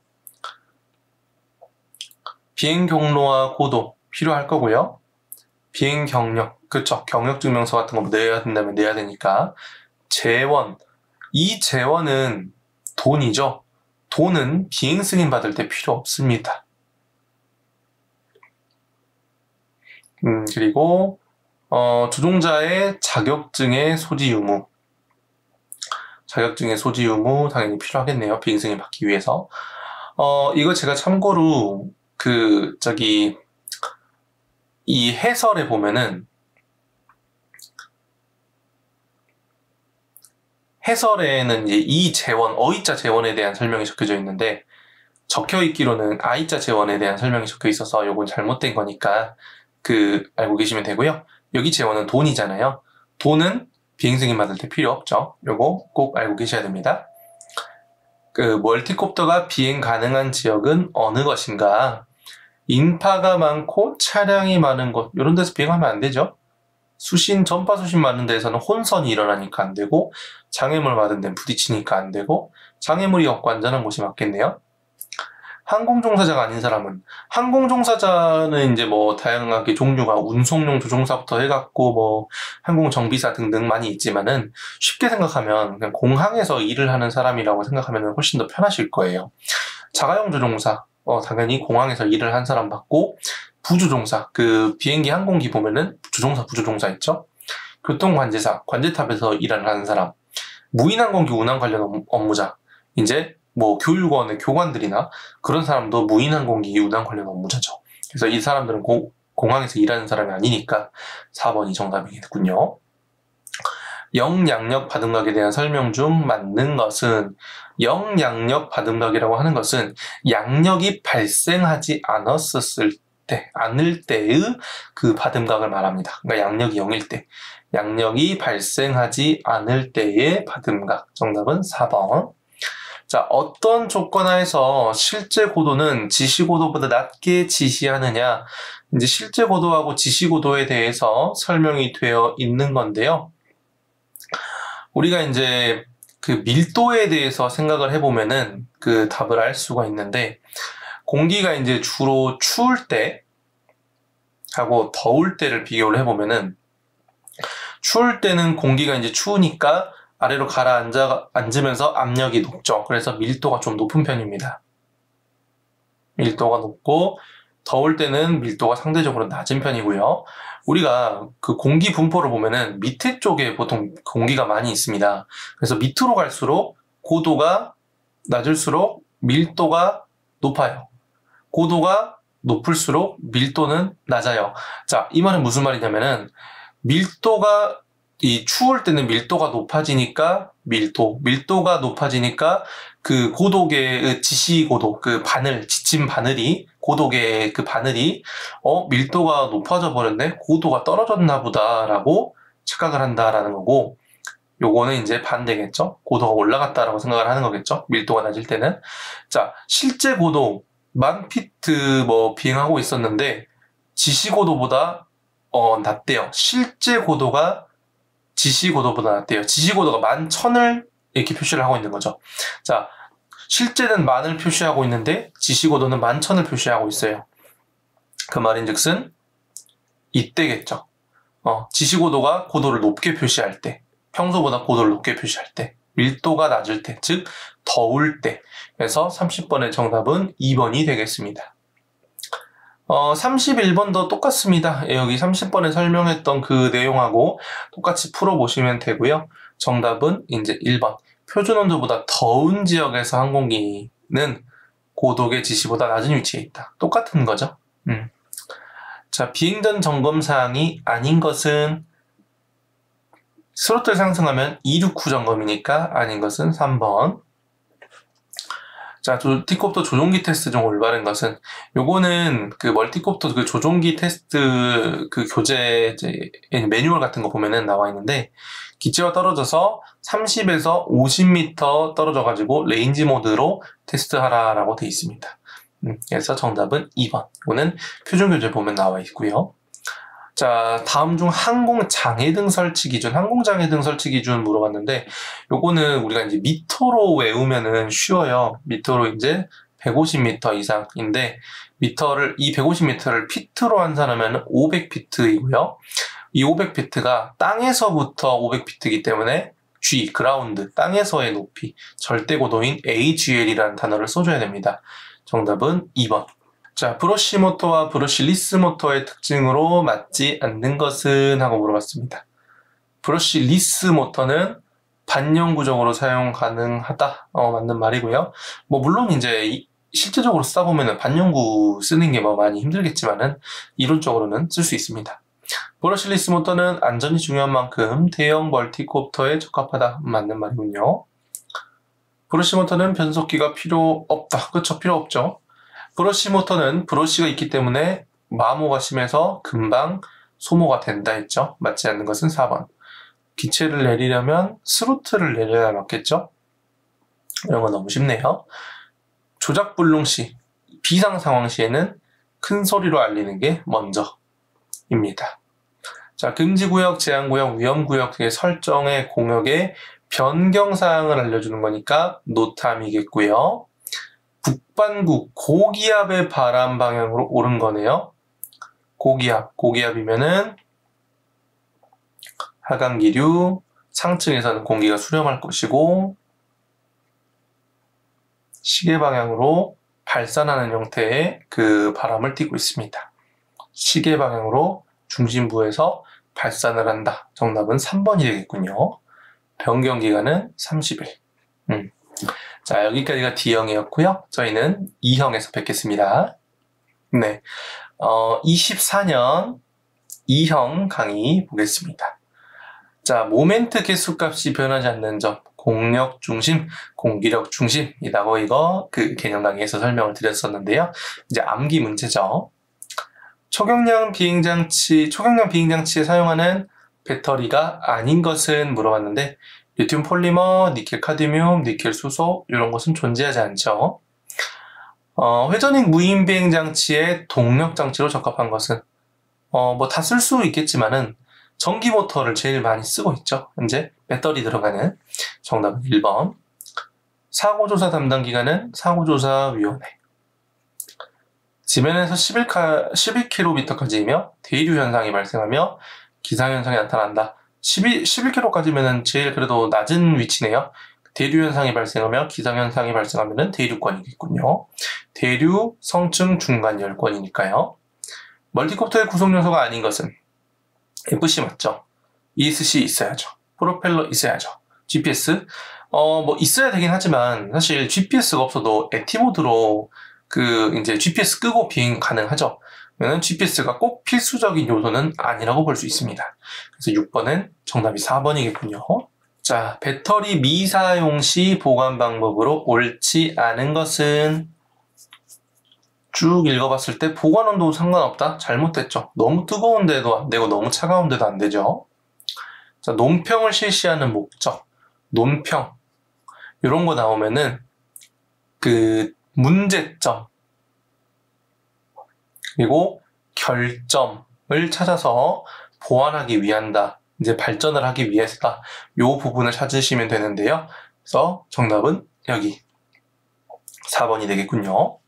비행 경로와 고도 필요할 거고요. 비행 경력, 그쵸. 경력 증명서 같은 거 내야 된다면 내야 되니까. 재원. 이 재원은 돈이죠. 돈은 비행 승인 받을 때 필요 없습니다. 그리고 조종자의 자격증의 소지 유무. 자격증의 소지 유무 당연히 필요하겠네요. 비행 승인 받기 위해서. 이거 제가 참고로 이 해설에 보면은 해설에는 이제 이 재원, 어이자 재원에 대한 설명이 적혀져 있는데 적혀 있기로는 아이자 재원에 대한 설명이 적혀 있어서 요건 잘못된 거니까 알고 계시면 되고요. 여기 재원은 돈이잖아요. 돈은 비행 승인 받을 때 필요 없죠. 요거 꼭 알고 계셔야 됩니다. 멀티콥터가 비행 가능한 지역은 어느 것인가? 인파가 많고 차량이 많은 곳, 이런 데서 비행하면 안 되죠. 전파 수신 많은 데에서는 혼선이 일어나니까 안 되고, 장애물 많은 데는 부딪히니까 안 되고, 장애물이 없고 안전한 곳이 맞겠네요. 항공종사자가 아닌 사람은, 항공종사자는 이제 다양하게 종류가 운송용 조종사부터 해갖고 항공정비사 등등 많이 있지만은 쉽게 생각하면 그냥 공항에서 일을 하는 사람이라고 생각하면 훨씬 더 편하실 거예요. 자가용 조종사, 당연히 공항에서 일을 한 사람 받고, 부조종사, 비행기 항공기 보면은 조종사, 부조종사 있죠? 교통관제사, 관제탑에서 일을 하는 사람, 무인항공기 운항 관련 업무자, 이제 교육원의 교관들이나 그런 사람도 무인항공기 운항 관련 업무자죠. 그래서 이 사람들은 공항에서 일하는 사람이 아니니까 4번이 정답이겠군요. 영양력 받음각에 대한 설명 중 맞는 것은, 영양력 받음각이라고 하는 것은 양력이 발생하지 않을 때의 받음각을 말합니다. 그러니까 양력이 0일 때, 양력이 발생하지 않을 때의 받음각. 정답은 4번. 자, 어떤 조건 하에서 실제 고도는 지시 고도보다 낮게 지시하느냐? 이제 실제 고도하고 지시 고도에 대해서 설명이 되어 있는 건데요. 우리가 이제 밀도에 대해서 생각을 해보면은 답을 알 수가 있는데, 공기가 이제 주로 추울 때 하고 더울 때를 비교를 해보면은, 추울 때는 공기가 이제 추우니까 아래로 가라앉으면서 압력이 높죠. 그래서 밀도가 좀 높은 편입니다. 밀도가 높고, 더울 때는 밀도가 상대적으로 낮은 편이고요. 우리가 공기 분포를 보면은 밑에 쪽에 보통 공기가 많이 있습니다. 그래서 밑으로 갈수록 고도가 낮을수록 밀도가 높아요. 고도가 높을수록 밀도는 낮아요. 자, 이 말은 무슨 말이냐면은, 추울 때는 밀도가 높아지니까 밀도가 높아지니까 고도계의 지시고도, 지침 바늘이, 고도계의 바늘이, 밀도가 높아져 버렸네? 고도가 떨어졌나 보다라고 착각을 한다라는 거고, 요거는 이제 반대겠죠? 고도가 올라갔다라고 생각을 하는 거겠죠? 밀도가 낮을 때는. 자, 실제 고도, 10,000피트 비행하고 있었는데, 지시고도보다, 낮대요. 실제 고도가 지시고도보다 낮대요. 지시고도가 11,000을 이렇게 표시를 하고 있는 거죠. 자, 실제는 10,000을 표시하고 있는데 지시고도는 11,000을 표시하고 있어요. 그 말인즉슨 이때겠죠. 지시고도가 고도를 높게 표시할 때, 평소보다 고도를 높게 표시할 때, 밀도가 낮을 때, 즉 더울 때. 그래서 30번의 정답은 2번이 되겠습니다. 31번도 똑같습니다. 여기 30번에 설명했던 내용하고 똑같이 풀어보시면 되고요. 정답은 이제 1번. 표준온도보다 더운 지역에서 항공기는 고도계 지시보다 낮은 위치에 있다. 똑같은 거죠. 자, 비행 전 점검 사항이 아닌 것은, 스로틀 상승하면 이륙 후 점검이니까 아닌 것은 3번. 자, 멀티콥터 조종기 테스트 중 올바른 것은, 요거는 그 멀티콥터 그 조종기 테스트 그 교재 이제 매뉴얼 같은 거 보면은 나와 있는데, 기체와 떨어져서 30에서 50m 떨어져가지고 레인지 모드로 테스트하라라고 돼 있습니다. 그래서 정답은 2번. 이거는 표준 교재 보면 나와 있고요. 자, 다음 중 항공장애등 설치 기준, 항공장애등 설치 기준 물어봤는데, 요거는 우리가 이제 미터로 외우면은 쉬워요. 미터로 이제 150m 이상인데, 이 150m를 피트로 환산하면 500피트이고요. 이 500피트가 땅에서부터 500피트이기 때문에 그라운드, 땅에서의 높이, 절대 고도인 AGL이라는 단어를 써줘야 됩니다. 정답은 2번. 자, 브러쉬 모터와 브러쉬리스 모터의 특징으로 맞지 않는 것은? 하고 물어봤습니다. 브러쉬리스 모터는 반영구적으로 사용 가능하다. 맞는 말이고요. 물론 이제 실제적으로 쓰다 보면은 반영구 쓰는 게 많이 힘들겠지만은 이론적으로는 쓸 수 있습니다. 브러쉬리스 모터는 안전이 중요한 만큼 대형 멀티콥터에 적합하다. 맞는 말이군요. 브러쉬 모터는 변속기가 필요 없다. 그렇죠? 필요 없죠. 브러쉬 모터는 브러쉬가 있기 때문에 마모가 심해서 금방 소모가 된다 했죠. 맞지 않는 것은 4번. 기체를 내리려면 스로틀을 내려야 맞겠죠? 이런 건 너무 쉽네요. 조작 불능 시, 비상 상황 시에는 큰 소리로 알리는 게 먼저입니다. 자, 금지구역, 제한구역, 위험구역 등의 설정의 공역의 변경사항을 알려주는 거니까 노탐이겠고요. 북반구 고기압의 바람 방향으로 오른 거네요. 고기압이면은 하강기류, 상층에서는 공기가 수렴할 것이고 시계 방향으로 발산하는 형태의 그 바람을 띠고 있습니다. 시계 방향으로 중심부에서 발산을 한다. 정답은 3번이 되겠군요. 변경 기간은 30일. 자, 여기까지가 D형이었고요. 저희는 E형에서 뵙겠습니다. 네, 24년 E형 강의 보겠습니다. 자, 모멘트 개수값이 변하지 않는 점, 공력 중심, 공기력 중심이라고 이거 그 개념 강의에서 설명을 드렸었는데요. 이제 암기 문제죠. 초경량 비행장치에 사용하는 배터리가 아닌 것은 물어봤는데, 리튬 폴리머, 니켈 카드뮴, 니켈 수소 이런 것은 존재하지 않죠. 회전익 무인 비행 장치의 동력 장치로 적합한 것은 다 쓸 수 있겠지만은 전기 모터를 제일 많이 쓰고 있죠. 이제 배터리 들어가는. 정답은 1번. 사고조사 담당 기관은 사고조사위원회. 지면에서 11km까지이며 대류 현상이 발생하며 기상현상이 나타난다. 11km까지면은 제일 그래도 낮은 위치네요. 대류 현상이 발생하며 기상현상이 발생하면은 대류권이겠군요. 대류, 성층, 중간 열권이니까요. 멀티콥터의 구성 요소가 아닌 것은 FC 맞죠? ESC 있어야죠. 프로펠러 있어야죠. GPS 있어야 되긴 하지만 사실 GPS가 없어도 액티모드로 이제 GPS 끄고 비행 가능하죠. 그러면 GPS가 꼭 필수적인 요소는 아니라고 볼 수 있습니다. 그래서 6번은 정답이 4번이겠군요. 자, 배터리 미사용 시 보관 방법으로 옳지 않은 것은? 쭉 읽어봤을 때 보관 온도 상관없다? 잘못됐죠. 너무 뜨거운 데도 안 되고 너무 차가운 데도 안 되죠. 자, 논평을 실시하는 목적, 논평 이런 거 나오면은 문제점 그리고 결점을 찾아서 보완하기 위한다. 이제 발전을 하기 위해서다. 요 부분을 찾으시면 되는데요. 그래서 정답은 여기 4번이 되겠군요.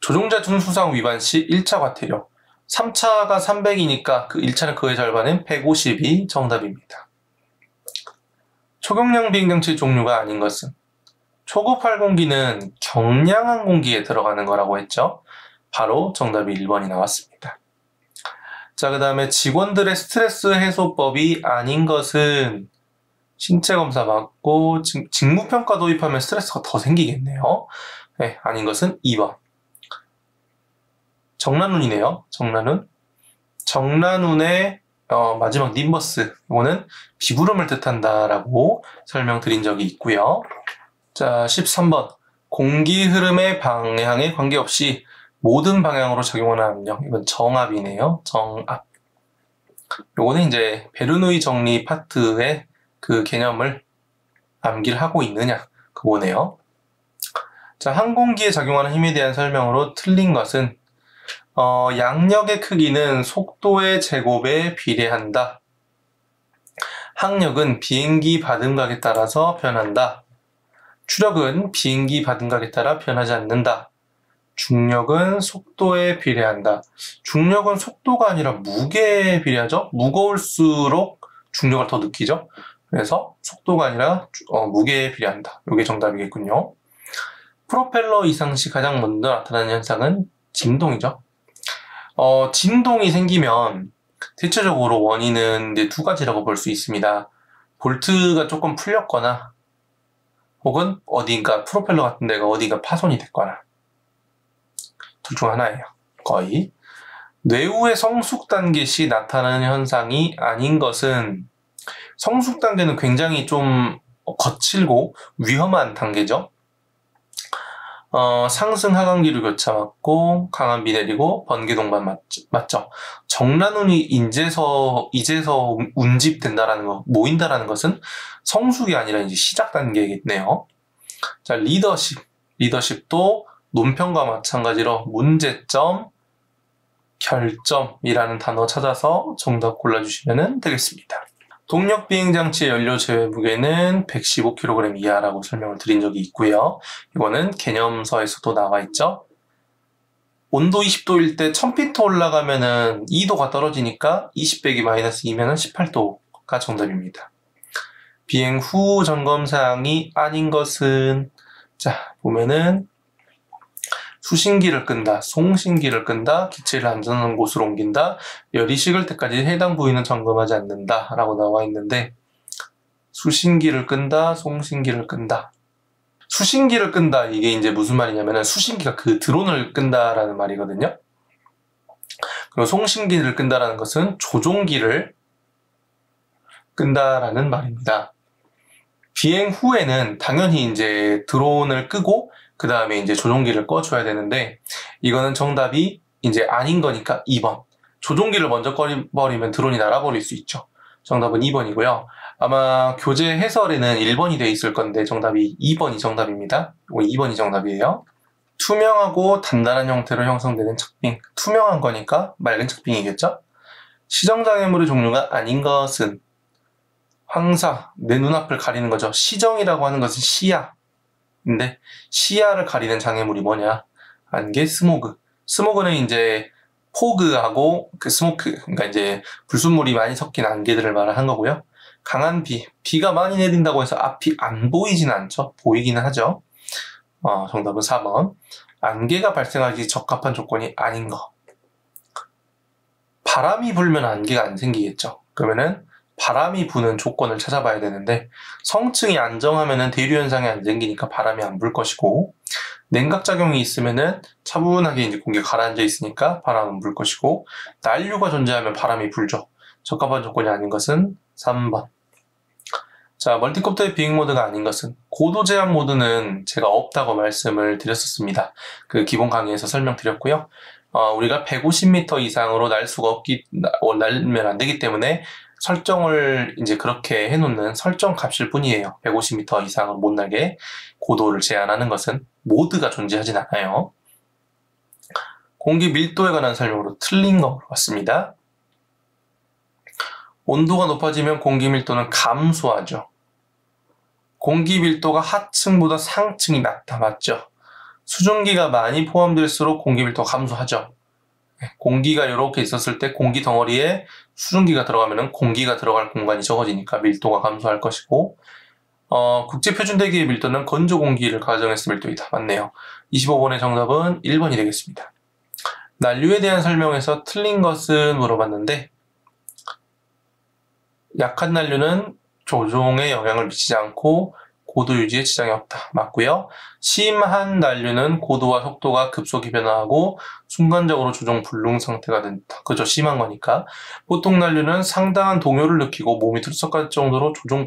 조종자 준수사항 위반 시 1차 과태료. 3차가 300이니까 1차는 그의 절반인 150이 정답입니다. 초경량 비행장치 종류가 아닌 것은? 초급 항공기는 경량 항공기에 들어가는 거라고 했죠. 바로 정답이 1번이 나왔습니다. 자, 그 다음에 직원들의 스트레스 해소법이 아닌 것은? 신체 검사 받고 직무평가 도입하면 스트레스가 더 생기겠네요. 네, 아닌 것은 2번. 정란운이네요. 정란운의 마지막 님버스, 이거는 비구름을 뜻한다라고 설명드린 적이 있고요. 자, 13번. 공기 흐름의 방향에 관계없이 모든 방향으로 작용하는 압력. 이건 정압이네요. 정압. 요거는 이제 베르누이 정리 파트의 그 개념을 암기를 하고 있느냐, 그거네요. 자, 항공기에 작용하는 힘에 대한 설명으로 틀린 것은 양력의 크기는 속도의 제곱에 비례한다. 항력은 비행기 받음각에 따라서 변한다. 추력은 비행기 받음각에 따라 변하지 않는다. 중력은 속도에 비례한다. 중력은 속도가 아니라 무게에 비례하죠? 무거울수록 중력을 더 느끼죠? 그래서 속도가 아니라 무게에 비례한다. 이게 정답이겠군요. 프로펠러 이상 시 가장 먼저 나타나는 현상은 진동이죠. 진동이 생기면 대체적으로 원인은 이제 두 가지라고 볼 수 있습니다. 볼트가 조금 풀렸거나 혹은 어딘가 프로펠러 같은 데가 어디가 파손이 됐거나 둘 중 하나예요. 거의. 뇌우의 성숙 단계 시 나타나는 현상이 아닌 것은 성숙 단계는 굉장히 좀 거칠고 위험한 단계죠. 상승 하강기로 교차맞고 강한 비 내리고 번개 동반 맞죠. 정란운이 이제서 운집된다라는 거, 모인다라는 것은 성숙이 아니라 이제 시작 단계겠네요. 자, 리더십도 논평과 마찬가지로 문제점, 결점이라는 단어 찾아서 정답 골라주시면 되겠습니다. 동력 비행장치의 연료 제외 무게는 115kg 이하라고 설명을 드린 적이 있고요. 이거는 개념서에서도 나와 있죠. 온도 20도일 때 1000피트 올라가면은 2도가 떨어지니까 20 빼기 마이너스 2면은 18도가 정답입니다. 비행 후 점검사항이 아닌 것은, 자, 보면은 수신기를 끈다, 송신기를 끈다, 기체를 안전한 곳으로 옮긴다, 열이 식을 때까지 해당 부위는 점검하지 않는다 라고 나와 있는데, 수신기를 끈다, 송신기를 끈다. 수신기를 끈다, 이게 이제 무슨 말이냐면은 수신기가 그 드론을 끈다라는 말이거든요. 그리고 송신기를 끈다라는 것은 조종기를 끈다라는 말입니다. 비행 후에는 당연히 이제 드론을 끄고 그 다음에 이제 조종기를 꺼줘야 되는데, 이거는 정답이 이제 아닌 거니까 2번. 조종기를 먼저 꺼버리면 드론이 날아버릴 수 있죠. 정답은 2번이고요. 아마 교재 해설에는 1번이 되어 있을 건데 정답이 2번이 정답입니다. 2번이 정답이에요. 투명하고 단단한 형태로 형성되는 착빙. 투명한 거니까 맑은 착빙이겠죠? 시정장애물의 종류가 아닌 것은 황사, 내 눈앞을 가리는 거죠. 시정이라고 하는 것은 시야. 근데 시야를 가리는 장애물이 뭐냐? 안개, 스모그. 스모그는 이제 포그하고 그 스모크, 그러니까 이제 불순물이 많이 섞인 안개들을 말한 거고요. 강한 비, 비가 많이 내린다고 해서 앞이 안 보이지는 않죠. 보이기는 하죠. 정답은 4번. 안개가 발생하기 적합한 조건이 아닌 거. 바람이 불면 안개가 안 생기겠죠. 그러면은 바람이 부는 조건을 찾아봐야 되는데, 성층이 안정하면은 대류 현상이 안 생기니까 바람이 안 불 것이고, 냉각작용이 있으면은 차분하게 이제 공기가 가라앉아 있으니까 바람은 불 것이고, 난류가 존재하면 바람이 불죠. 적합한 조건이 아닌 것은 3번. 자, 멀티콥터의 비행 모드가 아닌 것은, 고도 제한 모드는 제가 없다고 말씀을 드렸었습니다. 그 기본 강의에서 설명드렸고요. 우리가 150m 이상으로 날면 안 되기 때문에 설정을 이제 그렇게 해놓는 설정 값일 뿐이에요. 150m 이상으로 못 날게 고도를 제한하는 것은 모드가 존재하진 않아요. 공기 밀도에 관한 설명으로 틀린 거 같습니다. 온도가 높아지면 공기 밀도는 감소하죠. 공기 밀도가 하층보다 상층이 낮다, 맞죠? 수증기가 많이 포함될수록 공기 밀도가 감소하죠. 공기가 이렇게 있었을 때 공기 덩어리에 수증기가 들어가면 공기가 들어갈 공간이 적어지니까 밀도가 감소할 것이고, 국제표준대기의 밀도는 건조 공기를 가정했을 밀도이다. 맞네요. 25번의 정답은 1번이 되겠습니다. 난류에 대한 설명에서 틀린 것은 물어봤는데, 약한 난류는 조종에 영향을 미치지 않고 고도 유지에 지장이 없다. 맞고요. 심한 난류는 고도와 속도가 급속히 변화하고 순간적으로 조종 불능 상태가 된다. 그죠? 심한 거니까. 보통 난류는 상당한 동요를 느끼고 몸이 들썩할 정도로 조종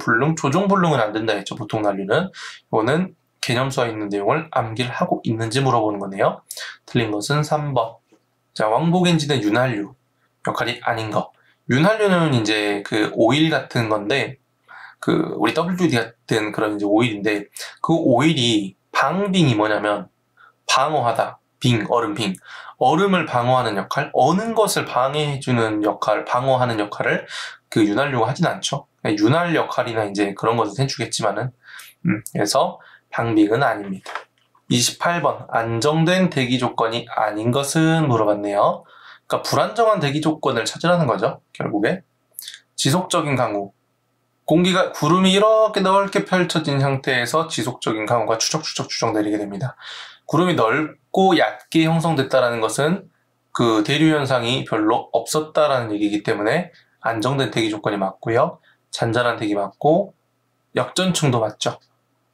불능은 안 된다 했죠. 보통 난류는. 이거는 개념서에 있는 내용을 암기를 하고 있는지 물어보는 거네요. 틀린 것은 3번. 자, 왕복엔진의 윤활유 역할이 아닌 거. 윤활유는 이제 그 오일 같은 건데, 그 우리 WD 같은 그런 이제 오일인데, 그 오일이 방빙이 뭐냐면 방어하다. 빙, 얼음 빙. 얼음을 방어하는 역할, 어는 것을 방해해주는 역할, 방어하는 역할을 그 윤활유가 하진 않죠. 윤활 역할이나 이제 그런 것을 해주겠지만은, 그래서 방빙은 아닙니다. 28번, 안정된 대기 조건이 아닌 것은 물어봤네요. 그러니까 불안정한 대기 조건을 찾으라는 거죠, 결국에. 지속적인 강우. 공기가, 구름이 이렇게 넓게 펼쳐진 상태에서 지속적인 강우가 추적 내리게 됩니다. 구름이 넓고 얕게 형성됐다는 것은 그 대류 현상이 별로 없었다라는 얘기이기 때문에 안정된 대기 조건이 맞고요. 잔잔한 대기 맞고 역전층도 맞죠.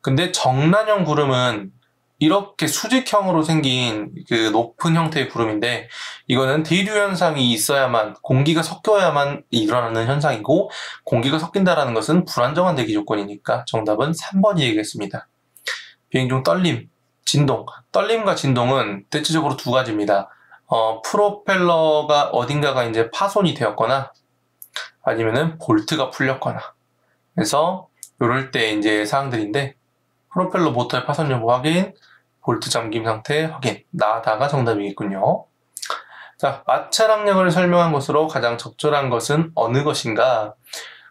근데 정란형 구름은 이렇게 수직형으로 생긴 그 높은 형태의 구름인데, 이거는 대류 현상이 있어야만, 공기가 섞여야만 일어나는 현상이고, 공기가 섞인다라는 것은 불안정한 대기 조건이니까 정답은 3번이 되겠습니다. 비행 중 떨림, 진동. 떨림과 진동은 대체적으로 두 가지입니다. 프로펠러가 어딘가가 이제 파손이 되었거나, 아니면은 볼트가 풀렸거나. 그래서 이럴 때 이제 사항들인데, 프로펠러 모터의 파손 여부 확인, 볼트 잠김 상태 확인. 나다가 정답이겠군요. 자, 마찰압력을 설명한 것으로 가장 적절한 것은 어느 것인가?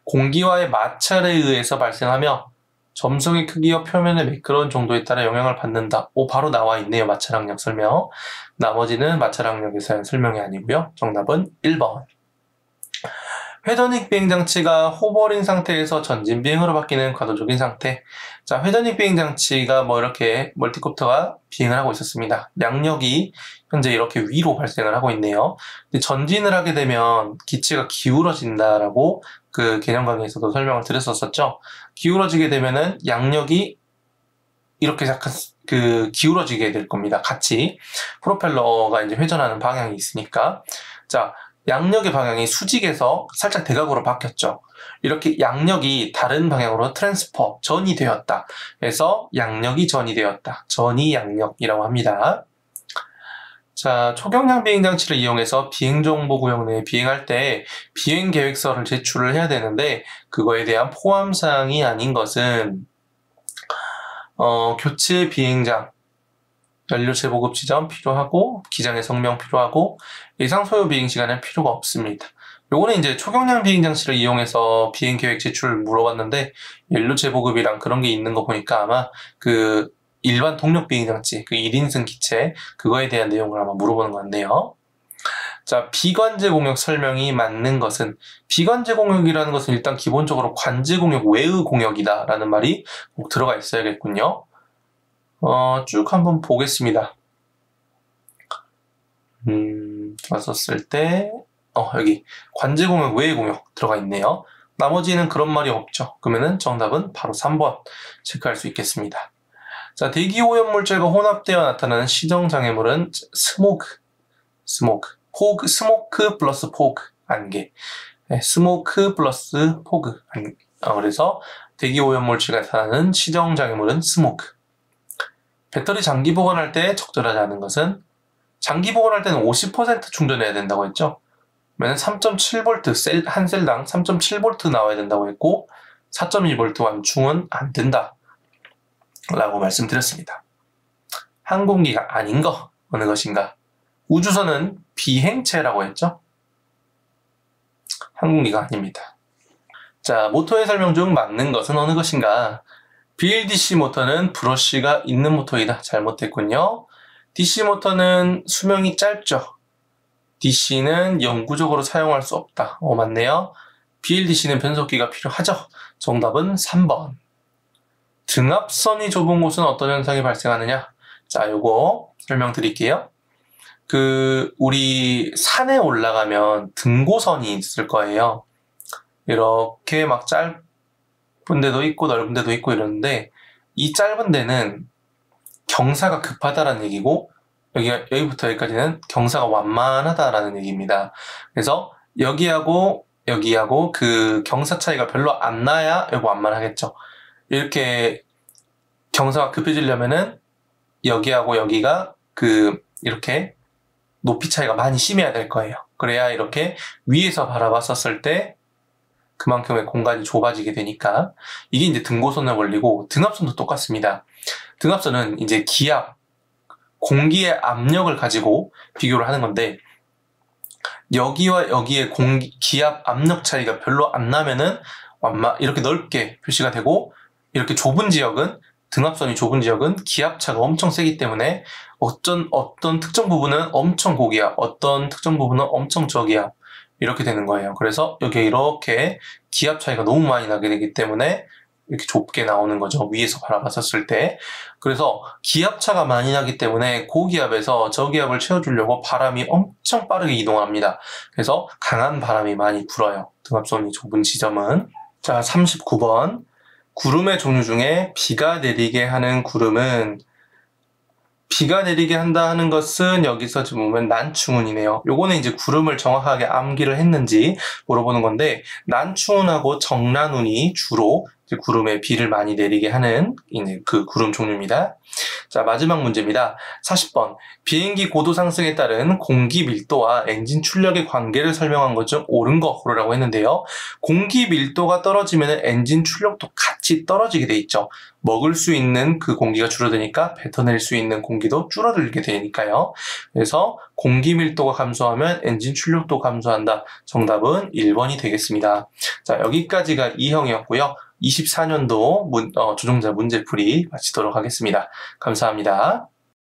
공기와의 마찰에 의해서 발생하며 점성의 크기와 표면의 매끄러운 정도에 따라 영향을 받는다. 바로 나와 있네요. 마찰압력 설명. 나머지는 마찰압력에 대한 설명이 아니고요. 정답은 1번. 회전익 비행장치가 호버링 상태에서 전진 비행으로 바뀌는 과도적인 상태. 자, 회전익 비행장치가 이렇게 멀티콥터가 비행을 하고 있었습니다. 양력이 현재 이렇게 위로 발생을 하고 있네요. 근데 전진을 하게 되면 기체가 기울어진다라고 그 개념 강의에서도 설명을 드렸었죠. 기울어지게 되면은 양력이 이렇게 약간 기울어지게 될 겁니다. 같이 프로펠러가 이제 회전하는 방향이 있으니까. 자, 양력의 방향이 수직에서 살짝 대각으로 바뀌었죠. 이렇게 양력이 다른 방향으로 트랜스퍼, 전이 되었다. 그래서 양력이 전이 되었다. 전이 양력이라고 합니다. 자, 초경량 비행장치를 이용해서 비행정보구역 내에 비행할 때 비행계획서를 제출을 해야 되는데, 그거에 대한 포함사항이 아닌 것은 교체 비행장, 연료 재보급 지점 필요하고, 기장의 성명 필요하고, 예상 소요 비행 시간은 필요가 없습니다. 요거는 이제 초경량 비행장치를 이용해서 비행 계획 제출을 물어봤는데, 연료 재보급이랑 그런 게 있는 거 보니까 아마 그 일반 동력 비행장치, 그 1인승 기체, 그거에 대한 내용을 아마 물어보는 것 같네요. 자, 비관제 공역 설명이 맞는 것은, 비관제 공역이라는 것은 일단 기본적으로 관제 공역 외의 공역이다라는 말이 꼭 들어가 있어야겠군요. 쭉 한번 보겠습니다. 왔었을 때, 여기 관제 공역 외의 공역 들어가 있네요. 나머지는 그런 말이 없죠. 그러면은 정답은 바로 3번 체크할 수 있겠습니다. 자, 대기 오염 물질과 혼합되어 나타나는 시정 장애물은 스모크 플러스 포그, 안개. 네, 스모크 플러스 포그, 그래서 대기 오염 물질과 나타나는 시정 장애물은 스모크. 배터리 장기 보관할 때 적절하지 않은 것은, 장기 보관할 때는 50% 충전해야 된다고 했죠. 그러면 3.7V, 한 셀당 3.7V 나와야 된다고 했고, 4.2V 완충은 안 된다 라고 말씀드렸습니다. 항공기가 아닌 거 어느 것인가? 우주선은 비행체라고 했죠. 항공기가 아닙니다. 자, 모터의 설명 중 맞는 것은 어느 것인가? BLDC 모터는 브러쉬가 있는 모터이다. 잘못됐군요. DC 모터는 수명이 짧죠. DC는 영구적으로 사용할 수 없다. 맞네요. BLDC는 변속기가 필요하죠. 정답은 3번. 등압선이 좁은 곳은 어떤 현상이 발생하느냐? 자, 요거 설명드릴게요. 우리 산에 올라가면 등고선이 있을 거예요. 이렇게 막 짧은 데도 있고 넓은 데도 있고 이러는데, 이 짧은 데는 경사가 급하다라는 얘기고, 여기부터 여기까지는 경사가 완만하다라는 얘기입니다. 그래서 여기하고 그 경사 차이가 별로 안 나야 여기 완만하겠죠. 이렇게 경사가 급해지려면은 여기하고 여기가 이렇게 높이 차이가 많이 심해야 될 거예요. 그래야 이렇게 위에서 바라봤었을 때 그만큼의 공간이 좁아지게 되니까 이게 이제 등고선의 원리고 등압선도 똑같습니다. 등압선은 이제 기압, 공기의 압력을 가지고 비교를 하는 건데 여기와 여기의 기압 압력 차이가 별로 안 나면은 이렇게 넓게 표시가 되고 이렇게 좁은 지역은 등압선이 좁은 지역은 기압차가 엄청 세기 때문에 어떤 특정 부분은 엄청 고기압, 어떤 특정 부분은 엄청 저기압 이렇게 되는 거예요. 그래서 여기에 이렇게 기압 차이가 너무 많이 나게 되기 때문에 이렇게 좁게 나오는 거죠. 위에서 바라봤었을 때. 그래서 기압차가 많이 나기 때문에 고기압에서 저기압을 채워주려고 바람이 엄청 빠르게 이동합니다. 그래서 강한 바람이 많이 불어요. 등압선이 좁은 지점은. 자, 39번. 구름의 종류 중에 비가 내리게 하는 구름은 비가 내리게 한다 하는 것은 여기서 지금 보면 난충운이네요. 요거는 이제 구름을 정확하게 암기를 했는지 물어보는 건데 난충운하고 정난운이 주로 이제 구름에 비를 많이 내리게 하는 이제 그 구름 종류입니다. 자, 마지막 문제입니다. 40번. 비행기 고도 상승에 따른 공기 밀도와 엔진 출력의 관계를 설명한 것 중 옳은 거 고르라고 했는데요. 공기 밀도가 떨어지면 엔진 출력도 같이 떨어지게 돼 있죠. 먹을 수 있는 그 공기가 줄어드니까 뱉어낼 수 있는 공기도 줄어들게 되니까요. 그래서 공기 밀도가 감소하면 엔진 출력도 감소한다. 정답은 1번이 되겠습니다. 자, 여기까지가 2형이었고요. 24년도 조종자 문제풀이 마치도록 하겠습니다. 감사합니다.